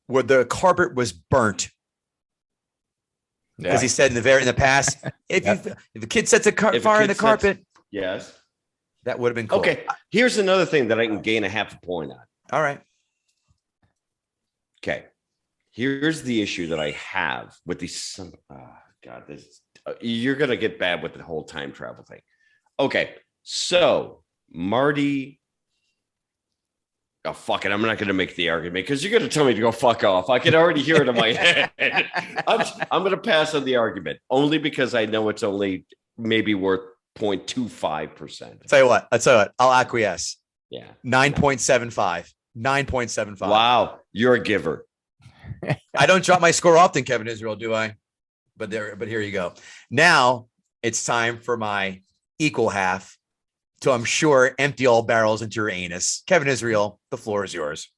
where the carpet was burnt, because he said in the past, if the kid sets a fire in the carpet,
yes,
that would have been cool.
Okay, here's another thing that I can gain a half a point on.
All right.
Okay, here's the issue that I have with these. God, this. You're going to get bad with the whole time travel thing. Okay. So Marty Oh, fuck it. I'm not going to make the argument because you're going to tell me to go fuck off. I can already hear it in my head. I'm going to pass on the argument only because I know it's only maybe worth 0.25%.
Tell you what, I'll acquiesce.
Yeah.
9.75. 9.75.
Wow. You're a giver.
I don't drop my score often, Kevin Israel, do I? But here you go. Now it's time for my equal half to, I'm sure, empty all barrels into your anus. Kevin Israel, the floor is yours.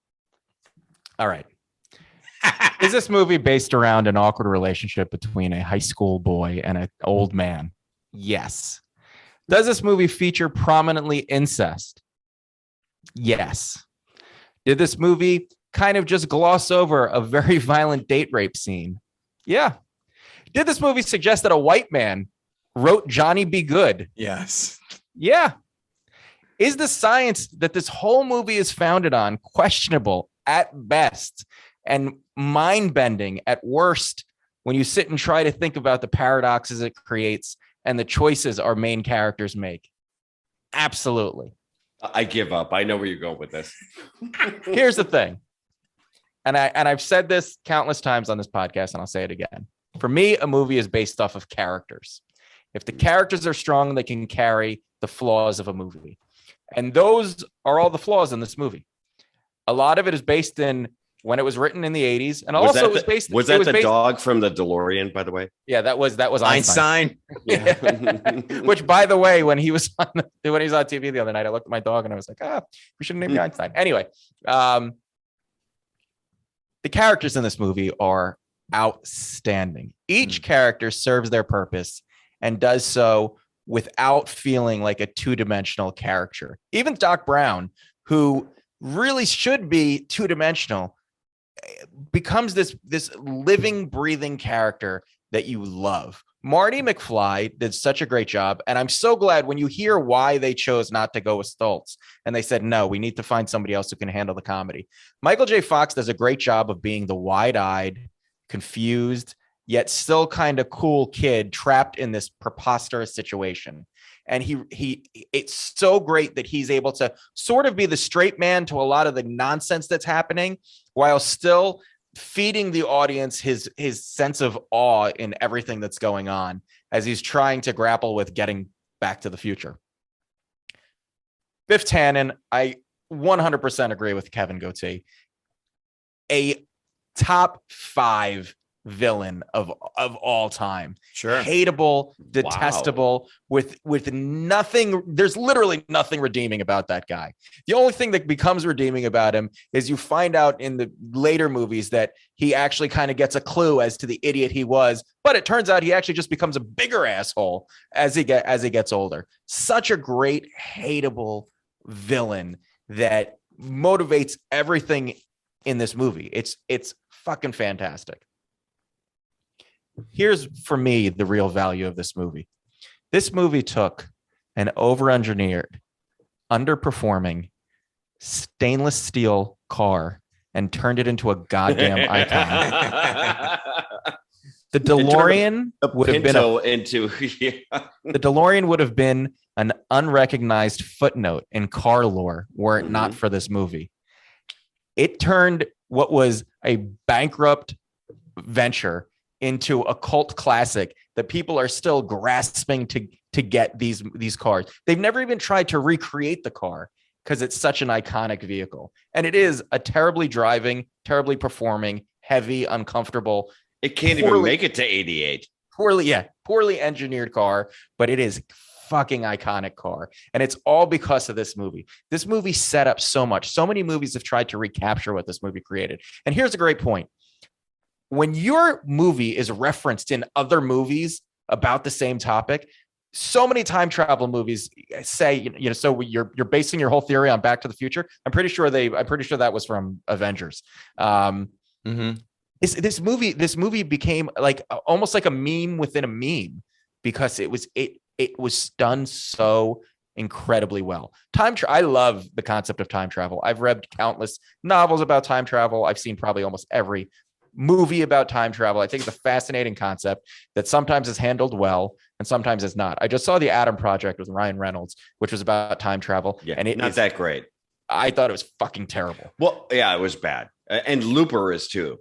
All right. Is this movie based around an awkward relationship between a high school boy and an old man? Yes. Does this movie feature prominently incest? Yes. Did this movie kind of just gloss over a very violent date rape scene? Yeah. Did this movie suggest that a white man wrote Johnny Be Good?
Yes.
Yeah. Is the science that this whole movie is founded on questionable at best and mind-bending at worst when you sit and try to think about the paradoxes it creates and the choices our main characters make? Absolutely.
I give up. I know where you're going with this.
Here's the thing. And I've said this countless times on this podcast, and I'll say it again. For me, a movie is based off of characters. If the characters are strong, they can carry the flaws of a movie. And those are all the flaws in this movie. A lot of it is based in when it was written in the 80s. And also it was based.
Was that the dog from the DeLorean, by the way?
Yeah, that was Einstein.
Yeah.
Which, by the way, when he was on TV the other night, I looked at my dog and I was like, we should name Einstein. Anyway, the characters in this movie are outstanding. Each character serves their purpose and does so without feeling like a two-dimensional character. Even Doc Brown, who really should be two-dimensional, becomes this living, breathing character that you love. Marty McFly did such a great job, and I'm so glad when you hear why they chose not to go with Stoltz, and they said, no, we need to find somebody else who can handle the comedy. Michael J. Fox does a great job of being the wide-eyed, confused, yet still kind of cool kid trapped in this preposterous situation. And it's so great that he's able to sort of be the straight man to a lot of the nonsense that's happening while still feeding the audience his sense of awe in everything that's going on as he's trying to grapple with getting back to the future. Biff Tannen, I 100% agree with Kevin Gootee. A top 5 villain of all time.
Sure.
Hateable, detestable, with nothing. There's literally nothing redeeming about that guy. The only thing that becomes redeeming about him is you find out in the later movies that he actually kind of gets a clue as to the idiot he was, but it turns out he actually just becomes a bigger asshole as he gets older. Such a great hateable villain that motivates everything in this movie. It's fucking fantastic. Here's, for me, the real value of this movie. This movie took an over-engineered, underperforming stainless steel car and turned it into a goddamn icon. The DeLorean would have been the DeLorean would have been an unrecognized footnote in car lore were it not for this movie. It turned what was a bankrupt venture into a cult classic that people are still grasping to get these cars. They've never even tried to recreate the car because it's such an iconic vehicle. And it is a terribly driving, terribly performing, heavy, uncomfortable.
It can't even make it to 88.
Poorly engineered car, but it is fucking iconic car. And it's all because of this movie. This movie set up so much. So many movies have tried to recapture what this movie created. And here's a great point. When your movie is referenced in other movies about the same topic, so many time travel movies say, so you're basing your whole theory on Back to the Future. I'm pretty sure that was from Avengers. This movie became like almost like a meme within a meme because it was done so incredibly well. I love the concept of time travel. I've read countless novels about time travel. I've seen probably almost every movie about time travel. I think it's a fascinating concept that sometimes is handled well and sometimes is not. I just saw The Atom Project with Ryan Reynolds, which was about time travel.
Yeah, and it's not that great.
I thought it was fucking terrible.
Well, yeah, it was bad. And Looper is too.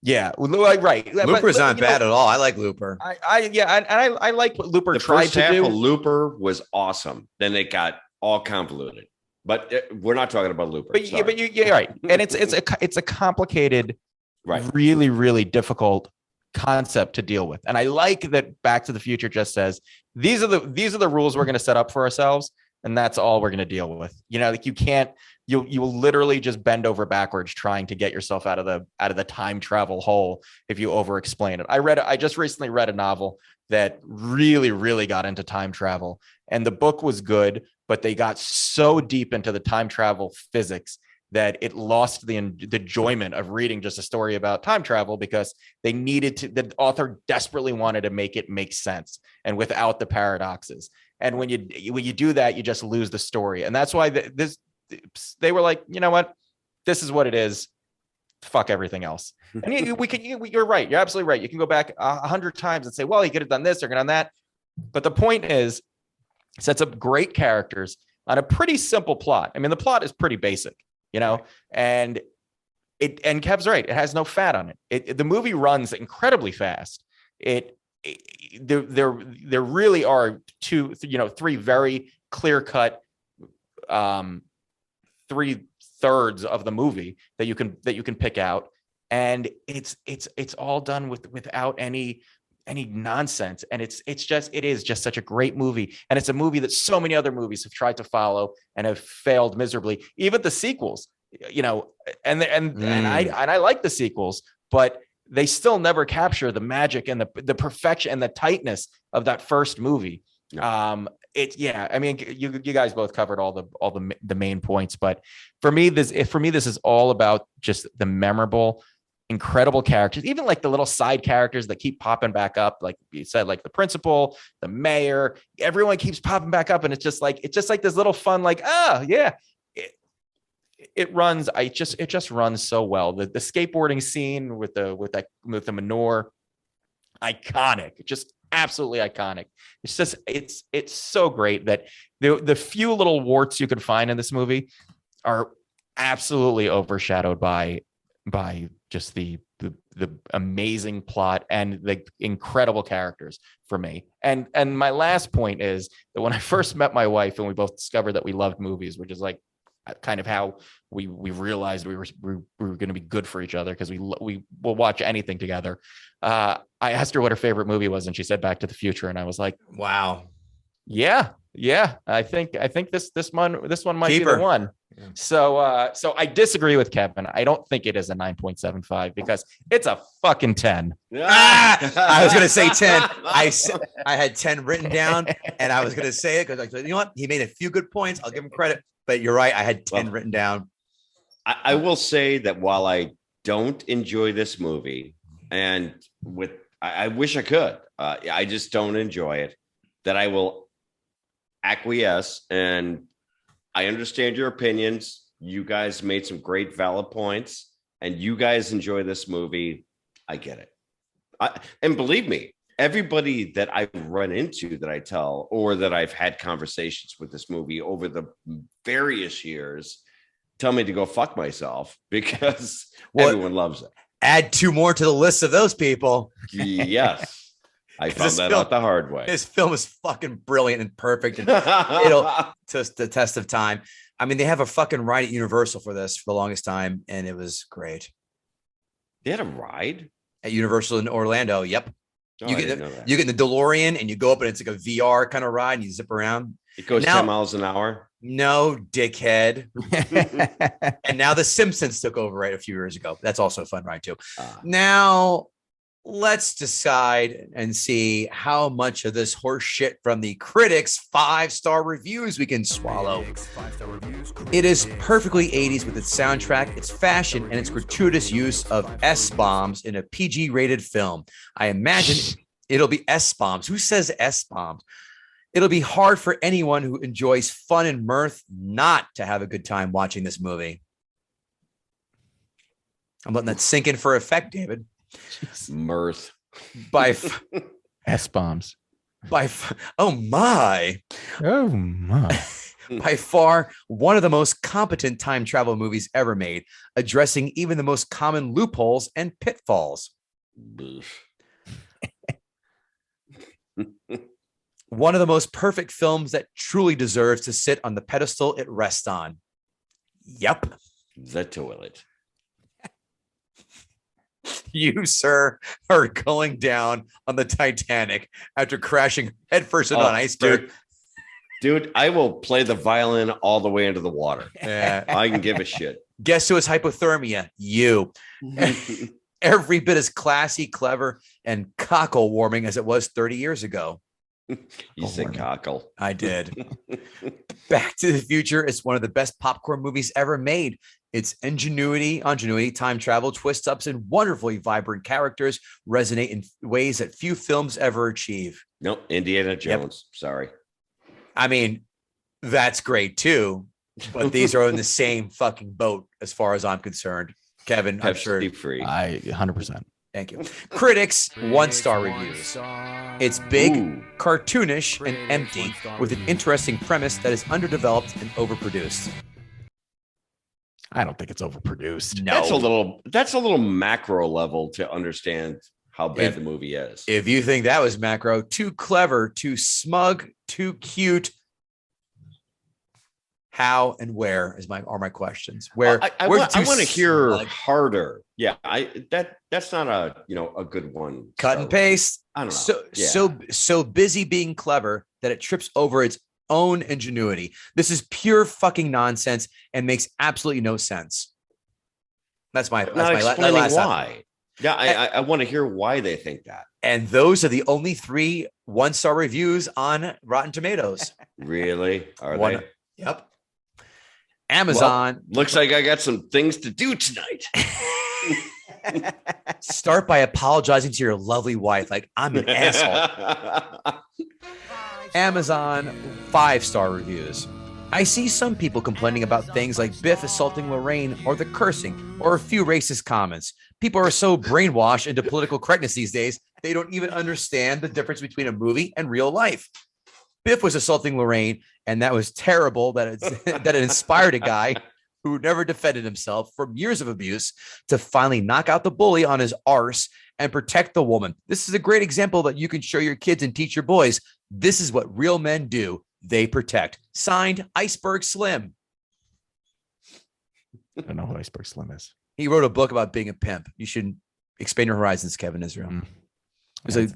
Yeah, right.
Looper's not bad at all. I like Looper.
I like what Looper tried to do.
The first half of Looper was awesome. Then it got all convoluted. But we're not talking about Looper.
But you're right. And it's a complicated, really, really difficult concept to deal with. And I like that Back to the Future just says these are the rules we're going to set up for ourselves, and that's all we're going to deal with. Like you will literally just bend over backwards trying to get yourself out of the time travel hole if you over explain it. I just recently read a novel that really, really got into time travel, and the book was good, but they got so deep into the time travel physics that it lost the enjoyment of reading just a story about time travel, because the author desperately wanted to make it make sense and without the paradoxes. And when you do that, you just lose the story. And that's why they were like, you know what, this is what it is. Fuck everything else. And you're right. You're absolutely right. You can go back 100 times and say, well, he could have done this or done that. But the point is, it sets up great characters on a pretty simple plot. I mean, the plot is pretty basic, and Kev's right. It has no fat on it. The movie runs incredibly fast. There really are three very clear cut, 3/3 of the movie that you can pick out, and it's all done without any nonsense. And it is just such a great movie. And it's a movie that so many other movies have tried to follow and have failed miserably. Even the sequels, and I like the sequels, but they still never capture the magic and the perfection and the tightness of that first movie. I mean, you guys both covered all the main points, but for me, this is all about just the memorable, incredible characters, even like the little side characters that keep popping back up. Like you said, like the principal, the mayor, everyone keeps popping back up. And it's just like this little fun, like, it just runs so well. The skateboarding scene with the manure, iconic, just absolutely iconic. It's so great that the few little warts you could find in this movie are absolutely overshadowed by just the amazing plot and the incredible characters for me. And my last point is that when I first met my wife and we both discovered that we loved movies, which is like kind of how we realized we were going to be good for each other, because we will watch anything together. I asked her what her favorite movie was, and she said Back to the Future, and I was like,
wow,
yeah, I think this one might be the one. Yeah. So I disagree with Kevin. I don't think it is a 9.75 because it's a fucking 10.
I was gonna say 10. I had 10 written down, and I was gonna say it because you know what, he made a few good points. I'll give him credit, but you're right. I had 10 written down.
I will say that while I don't enjoy this movie, and I wish I could, I just don't enjoy it, that I will acquiesce, and I understand your opinions. You guys made some great valid points, and you guys enjoy this movie. I get it. And believe me, everybody that I've run into that I tell, or that I've had conversations with this movie over the various years, tell me to go fuck myself, because everyone loves it.
Add 2 more to the list of those people.
Yes. I found that out the hard way.
This film is fucking brilliant and perfect. And it'll just the test of time. I mean, they have a fucking ride at Universal for this for the longest time, and it was great.
They had a ride
at Universal in Orlando. Yep.
Oh,
you get the DeLorean, and you go up, and it's like a VR kind of ride, and you zip around.
It goes 10 miles an hour.
No, dickhead. And now the Simpsons took over a few years ago. That's also a fun ride too. Now let's decide and see how much of this horse shit from the critics' 5-star reviews we can swallow. It is perfectly 80s with its soundtrack, its fashion, and its gratuitous use of S-bombs in a PG-rated film. I imagine it'll be S-bombs. Who says S-bombs? It'll be hard for anyone who enjoys fun and mirth not to have a good time watching this movie. I'm letting that sink in for effect, David.
Mirth.
S-bombs.
Oh my. By far, one of the most competent time travel movies ever made, addressing even the most common loopholes and pitfalls. One of the most perfect films that truly deserves to sit on the pedestal it rests on. Yep.
The toilet.
You, sir, are going down on the Titanic after crashing headfirst into an iceberg.
Dude, I will play the violin all the way into the water. I can give a shit.
Guess who has hypothermia? You. Every bit as classy, clever, and cockle warming as it was 30 years ago.
You said cockle.
I did. Back to the Future is one of the best popcorn movies ever made. Its ingenuity, time travel, twist-ups, and wonderfully vibrant characters resonate in ways that few films ever achieve.
Nope, Indiana Jones. Yep. Sorry.
I mean, that's great too, but these are in the same fucking boat as far as I'm concerned. Kevin, I'm sure.
Free.
100%.
Thank you. Critics, 1-star reviews. It's big, cartoonish, and empty, with an interesting premise that is underdeveloped and overproduced.
I don't think it's overproduced.
No.
That's a little macro level to understand how bad the movie is.
If you think that was macro, too clever, too smug, too cute. How and where are my questions? Where
I want to hear harder. Yeah, that's not a good one.
Cut and paste.
I don't know.
So busy being clever that it trips over its own ingenuity. This is pure fucking nonsense and makes absolutely no sense. That's my last
why. Yeah, I want to hear why they think that.
And those are the only 3 1-star reviews on Rotten Tomatoes.
Really? Are they?
Yep. Amazon.
Well, looks like I got some things to do tonight.
Start by apologizing to your lovely wife. Like, I'm an asshole. Amazon 5-star reviews. I see some people complaining about things like Biff assaulting Lorraine or the cursing or a few racist comments. People are so brainwashed into political correctness these days, they don't even understand the difference between a movie and real life. Biff was assaulting Lorraine, and that was terrible that it inspired a guy who never defended himself from years of abuse to finally knock out the bully on his arse and protect the woman. This is a great example that you can show your kids and teach your boys. This is what real men do. They protect. Signed, Iceberg Slim.
I don't know who Iceberg Slim is.
He wrote a book about being a pimp. You should expand your horizons, Kevin Israel. It was a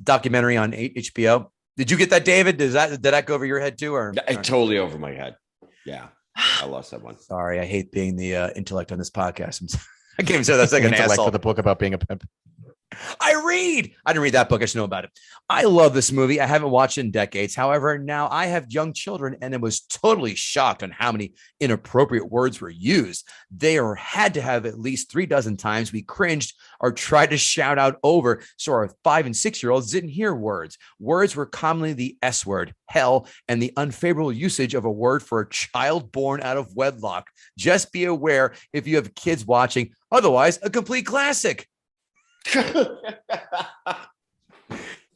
documentary on HBO. Did you get that, David? Did that go over your head too? Or
totally over my head. Yeah, I lost that one.
Sorry, I hate being the intellect on this podcast. I can't even say that's like an asshole.
With a book about being a pimp.
I didn't read that book. I should know about it. I love this movie. I haven't watched it in decades. However, now I have young children and I was totally shocked on how many inappropriate words were used. They had to have at least 36 times we cringed or tried to shout out over so our 5 and 6-year-olds didn't hear words. Words were commonly the S word, hell, and the unfavorable usage of a word for a child born out of wedlock. Just be aware if you have kids watching. Otherwise, a complete classic. Can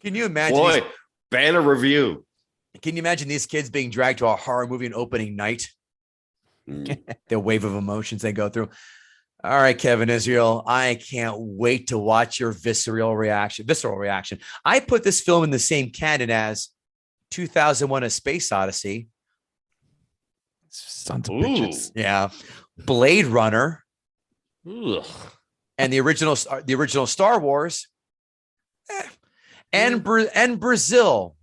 you imagine?
Boy, banner review.
Can you imagine these kids being dragged to a horror movie on opening night? The wave of emotions they go through. All right, Kevin Israel, I can't wait to watch your visceral reaction. I put this film in the same canon as 2001: A Space Odyssey.
Sons of bitches.
Yeah. Blade Runner.
Ugh.
And the original Star Wars, and Brazil.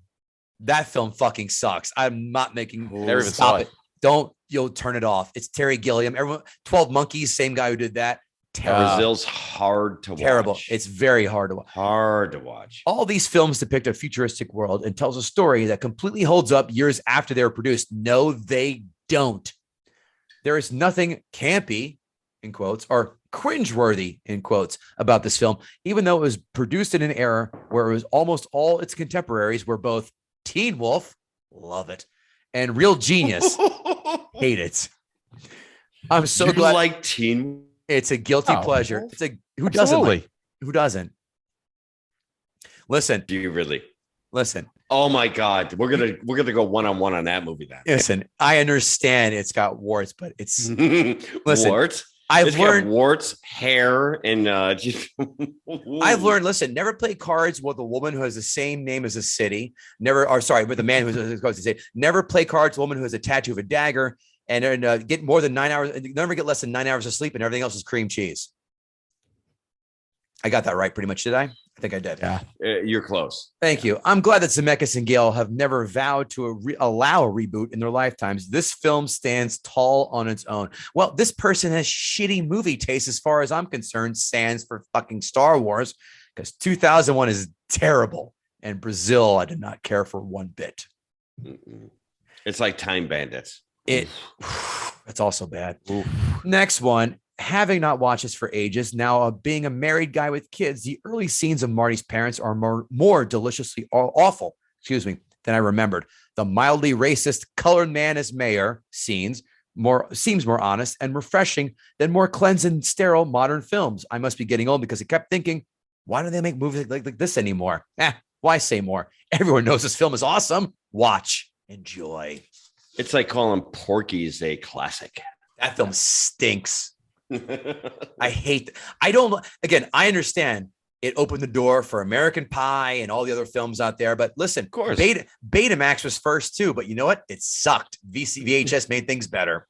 That film fucking sucks. I'm not making.
Never even saw it.
You'll turn it off. It's Terry Gilliam. Everyone, 12 Monkeys, same guy who did that.
Brazil's hard to watch.
Terrible. It's very hard to watch.
Hard to watch.
All these films depict a futuristic world and tells a story that completely holds up years after they were produced. No, they don't. There is nothing campy, in quotes, or cringeworthy, in quotes, about this film, even though it was produced in an era where it was almost all its contemporaries were both Teen Wolf, love it, and Real Genius, hate it. I'm so glad.
Like Teen?
It's a guilty pleasure. It's a who doesn't? Listen.
Do you really?
Listen.
Oh my God, we're gonna go one-on-one on that movie then.
Listen, I understand it's got warts, but it's listen.
Warts.
I've learned
warts, hair, and
I've learned. Listen, never play cards with a woman who has the same name as a city. With a man who's the same. Never play cards with a woman who has a tattoo of a dagger, and get more than 9 hours. Never get less than 9 hours of sleep, and everything else is cream cheese. I got that right, pretty much. Did I? I think I did.
Yeah,
you're close.
Thank you. I'm glad that Zemeckis and Gale have never vowed to allow a reboot in their lifetimes. This film stands tall on its own. Well, this person has shitty movie taste as far as I'm concerned, stands for fucking Star Wars, because 2001 is terrible. And Brazil, I did not care for one bit.
It's like Time Bandits.
It's also bad. Oof. Next one. Having not watched this for ages, now being a married guy with kids, the early scenes of Marty's parents are more deliciously awful, than I remembered. The mildly racist colored man as mayor seems more honest and refreshing than more cleansed and sterile modern films. I must be getting old because I kept thinking, why don't they make movies like this anymore? Why say more? Everyone knows this film is awesome. Watch, enjoy.
It's like calling Porky's a classic.
That film stinks. I hate. I don't. Again, I understand it opened the door for American Pie and all the other films out there. But listen, of course, Betamax was first too. But you know what? It sucked. VHS made things better.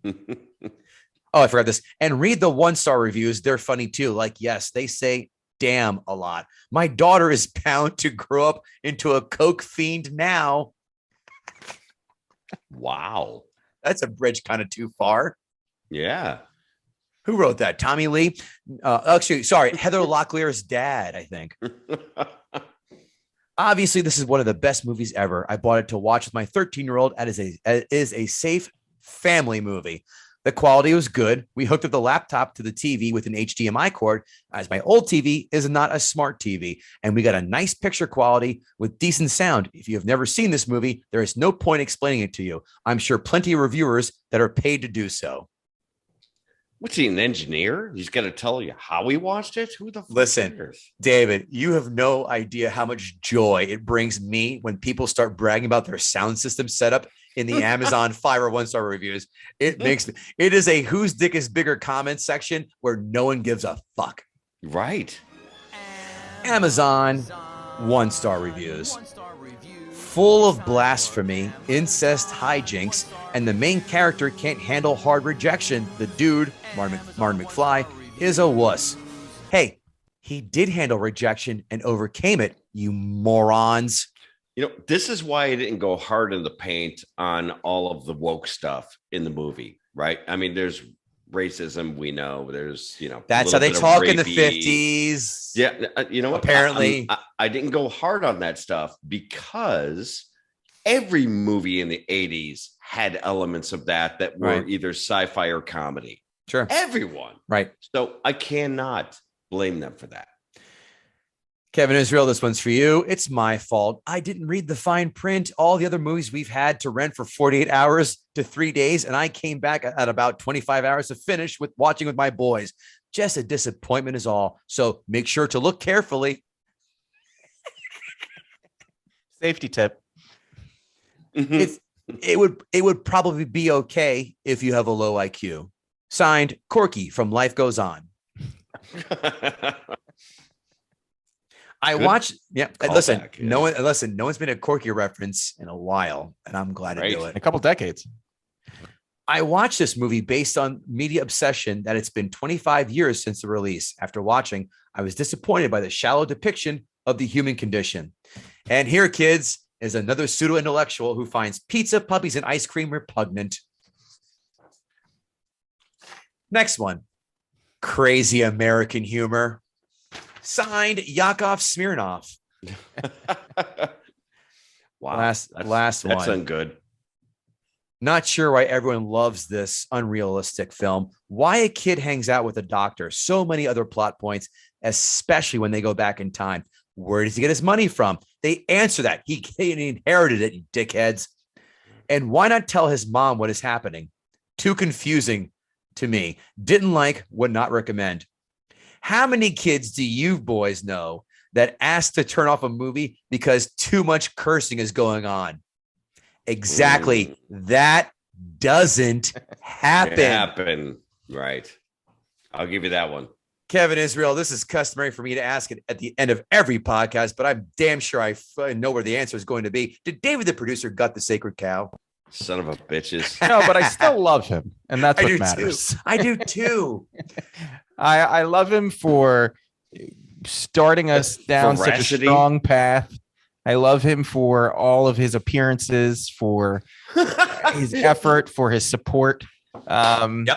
Oh, I forgot this. And read the 1-star reviews. They're funny too. Like, yes, they say "damn" a lot. My daughter is bound to grow up into a coke fiend now.
Wow,
that's a bridge kind of too far.
Yeah.
Who wrote that? Tommy Lee? Heather Locklear's dad, I think. Obviously, this is one of the best movies ever. I bought it to watch with my 13-year-old. It is a safe family movie. The quality was good. We hooked up the laptop to the TV with an HDMI cord, as my old TV is not a smart TV. And we got a nice picture quality with decent sound. If you have never seen this movie, there is no point explaining it to you. I'm sure plenty of reviewers that are paid to do so.
What's he, an engineer? He's got to tell you how he watched it? Who the fuck
Listen,
cares?
David, you have no idea how much joy it brings me when people start bragging about their sound system setup in the Amazon 5 or 1-star reviews. It is a whose dick is bigger comment section where no one gives a fuck.
Right.
Amazon 1-star reviews. Full of blasphemy, incest, hijinks, and the main character can't handle hard rejection. The dude, Martin McFly, is a wuss. Hey, he did handle rejection and overcame it, you morons.
You know, this is why I didn't go hard in the paint on all of the woke stuff in the movie, right? I mean, there's racism, we know. There's,
that's how they talk in the 50s.
Yeah,
apparently
I didn't go hard on that stuff because every movie in the 80s had elements of that were either sci-fi or comedy.
Sure.
Everyone.
Right.
So I cannot blame them for that.
Kevin Israel, this one's for you. It's my fault. I didn't read the fine print. All the other movies we've had to rent for 48 hours to 3 days, and I came back at about 25 hours to finish with watching with my boys. Just a disappointment is all. So make sure to look carefully.
Safety tip.
It would probably be okay if you have a low IQ. Signed, Corky from Life Goes On. I watched. Yeah, listen.
Back, yeah.
No one's been a Corky reference in a while, and I'm glad to do it.
A couple decades.
I watched this movie based on media obsession that it's been 25 years since the release. After watching, I was disappointed by the shallow depiction of the human condition. And here, kids, is another pseudo-intellectual who finds pizza, puppies, and ice cream repugnant. Next one. Crazy American humor. Signed, Yakov Smirnoff.
Wow.
Last one.
That's ungood.
Not sure why everyone loves this unrealistic film. Why a kid hangs out with a doctor. So many other plot points, especially when they go back in time. Where does he get his money from? They answer that. He inherited it, you dickheads. And why not tell his mom what is happening? Too confusing to me. Didn't like, would not recommend. How many kids do you boys know that asked to turn off a movie because too much cursing is going on. Exactly. That doesn't happen.
Right. I'll give you that one.
Kevin Israel, this is customary for me to ask it at the end of every podcast, but I'm damn sure I know where the answer is going to be. Did David, the producer, gut the sacred cow?
Son of a bitches.
No, but I still love him. And that's what matters.
I do too.
I love him for starting us down such a strong path. I love him for all of his appearances, for his effort, for his support. And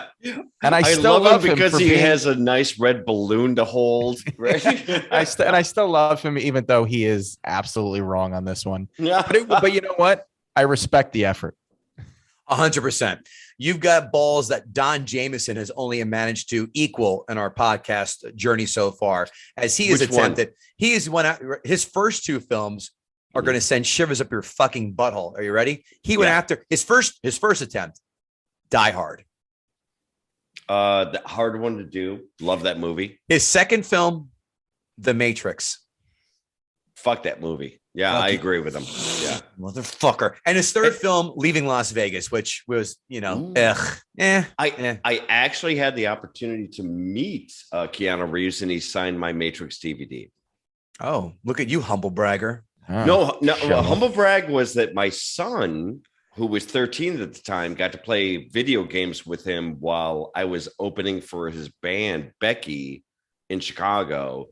I still love him
because he has a nice red balloon to hold. Right?
I still love him, even though he is absolutely wrong on this one.
Yeah.
But you know what? I respect the effort.
100%. You've got balls that Don Jameson has only managed to equal in our podcast journey so far, as he has attempted. He is his first two films are going to send shivers up your fucking butthole. Are you ready? He went after his first attempt, Die Hard.
The hard one to do. Love that movie.
His second film, The Matrix.
Fuck that movie. Yeah, I agree with him. Yeah,
motherfucker. And his third film, Leaving Las Vegas, which was,
I actually had the opportunity to meet Keanu Reeves, and he signed my Matrix DVD.
Oh, look at you, humble bragger.
No, humble brag was that my son, who was 13 at the time, got to play video games with him while I was opening for his band, Becky, in Chicago.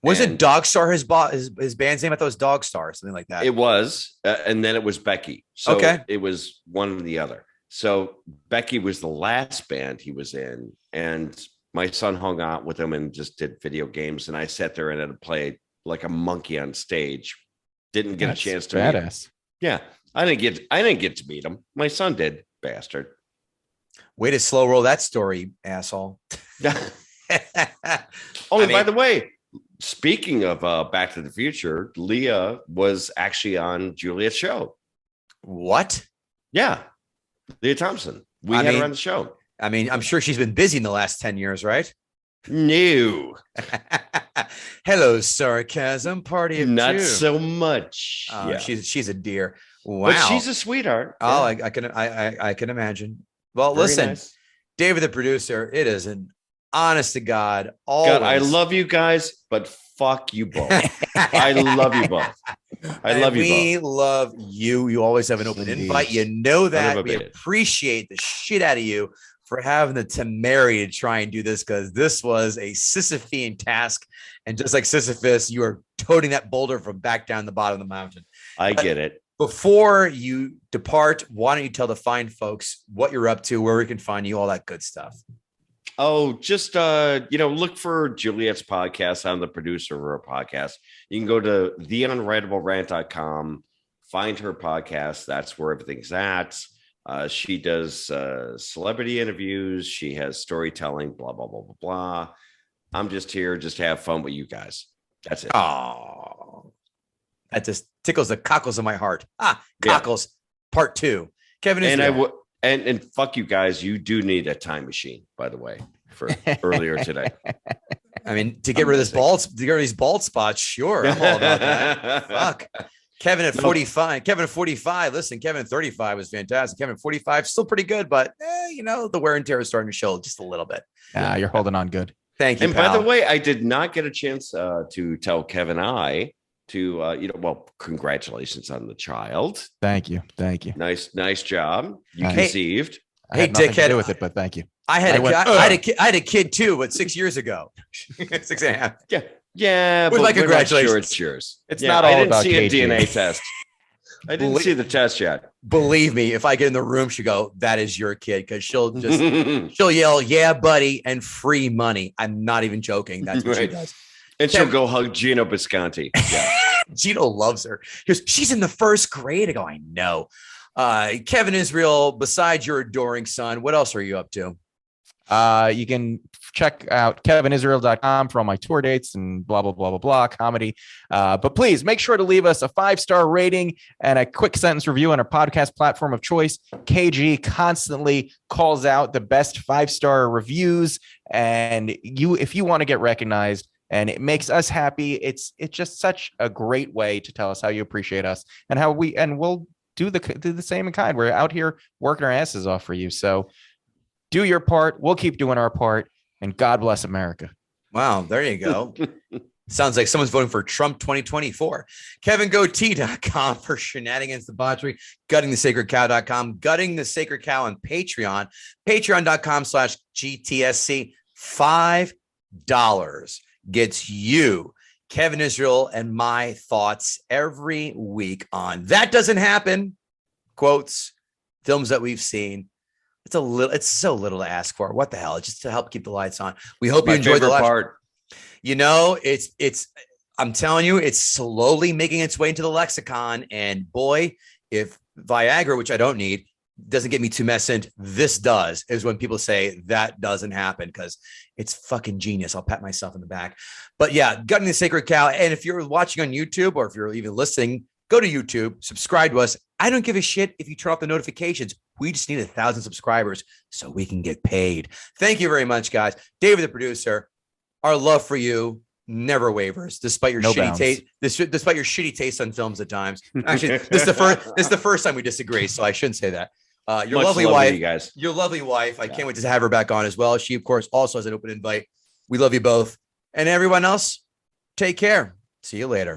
Was it Dogstar his band's name? I thought it was Dogstar, something like that.
It was, and then it was Becky. So it was one or the other. So Becky was the last band he was in, and my son hung out with him and just did video games, and I sat there and had to play like a monkey on stage. Didn't get a chance to meet him. Yeah, I didn't get to meet him. My son did, bastard.
Way to slow roll that story, asshole.
By the way, speaking of Back to the Future, Leah was actually on Juliet's show.
What?
Yeah, Leah Thompson. We had her on the show.
I mean, I'm sure she's been busy in the last 10 years, right?
No.
Hello, sarcasm. Party of
not
two.
So much.
She's a dear. Wow,
but she's a sweetheart.
Oh, yeah. I can imagine. Well, very listen, nice. David, the producer. It is an honest to God. Always.
God, I love you guys, but fuck you both. I love you both.
We love you. You always have an open invite. You know that. We appreciate the shit out of you for having the temerity to try and do this, because this was a Sisyphean task. And just like Sisyphus, you are toting that boulder from back down the bottom of the mountain.
I get it.
Before you depart, why don't you tell the fine folks what you're up to, where we can find you, all that good stuff.
Oh, just, look for Juliet's podcast. I'm the producer of her podcast. You can go to theunwritablерant.com, find her podcast. That's where everything's at. She does celebrity interviews. She has storytelling, blah, blah, blah, blah, blah. I'm just here just to have fun with you guys. That's it.
Oh, that just tickles the cockles of my heart. Cockles, part 2. Kevin is
and fuck you guys. You do need a time machine, by the way, for earlier today.
I mean, to get rid of these bald spots. Sure. I'm all about that. Fuck. Kevin at 45. Kevin at 45. Listen, Kevin at 35 was fantastic. Kevin at 45, still pretty good, but the wear and tear is starting to show just a little bit.
You're holding on good.
Thank you.
And
pal.
By the way, I did not get a chance to tell Kevin to congratulations on the child.
Thank you.
Nice job. You conceived.
Hey, dickhead, to do with it, but thank you.
I had a kid too, but 6 years ago, 6.5.
Yeah.
With my congratulations.
Sure it's yours.
It's not all about
I didn't see
KG.
a DNA test. I didn't see the test yet.
Believe me, if I get in the room, she'll go, "That is your kid," because she'll yell, "Yeah, buddy," and free money. I'm not even joking. That's what she does.
And she'll go hug Gino Bisconti. Yeah.
Gino loves her. He goes, "She's in the first grade." I go, "I know." Kevin Israel, besides your adoring son, what else are you up to?
You can check out kevinisrael.com for all my tour dates and blah, blah, blah, blah, blah, comedy. But please make sure to leave us a 5-star rating and a quick sentence review on our podcast platform of choice. KG constantly calls out the best 5-star reviews. And if you want to get recognized, and it makes us happy. It's just such a great way to tell us how you appreciate us and we'll do the same in kind. We're out here working our asses off for you. So do your part. We'll keep doing our part, and God bless America.
Wow. There you go. Sounds like someone's voting for Trump 2024. KevinGootee.com for shenanigans, debauchery, guttingthesacredcow.com, Gutting the Sacred Cow on Patreon, patreon.com/GTSC. $5 gets you Kevin Israel and my thoughts every week on That Doesn't Happen, quotes, films that we've seen. It's so little to ask for. What the hell? Just to help keep the lights on. We hope you enjoyed the part. You know, I'm telling you, it's slowly making its way into the lexicon. And boy, if Viagra, which I don't need, doesn't get me tumescent, this does, is when people say that doesn't happen, because it's fucking genius. I'll pat myself in the back. But yeah, Gutting the Sacred Cow. And if you're watching on YouTube, or if you're even listening, go to YouTube, subscribe to us. I don't give a shit if you turn off the notifications. We just need 1,000 subscribers so we can get paid. Thank you very much, guys. David, the producer. Our love for you never wavers, despite your shitty taste. Despite your shitty taste on films at times. Actually, this is the first time we disagree, so I shouldn't say that. Your lovely wife, you guys. Your lovely wife. I can't wait to have her back on as well. She, of course, also has an open invite. We love you both, and everyone else. Take care. See you later.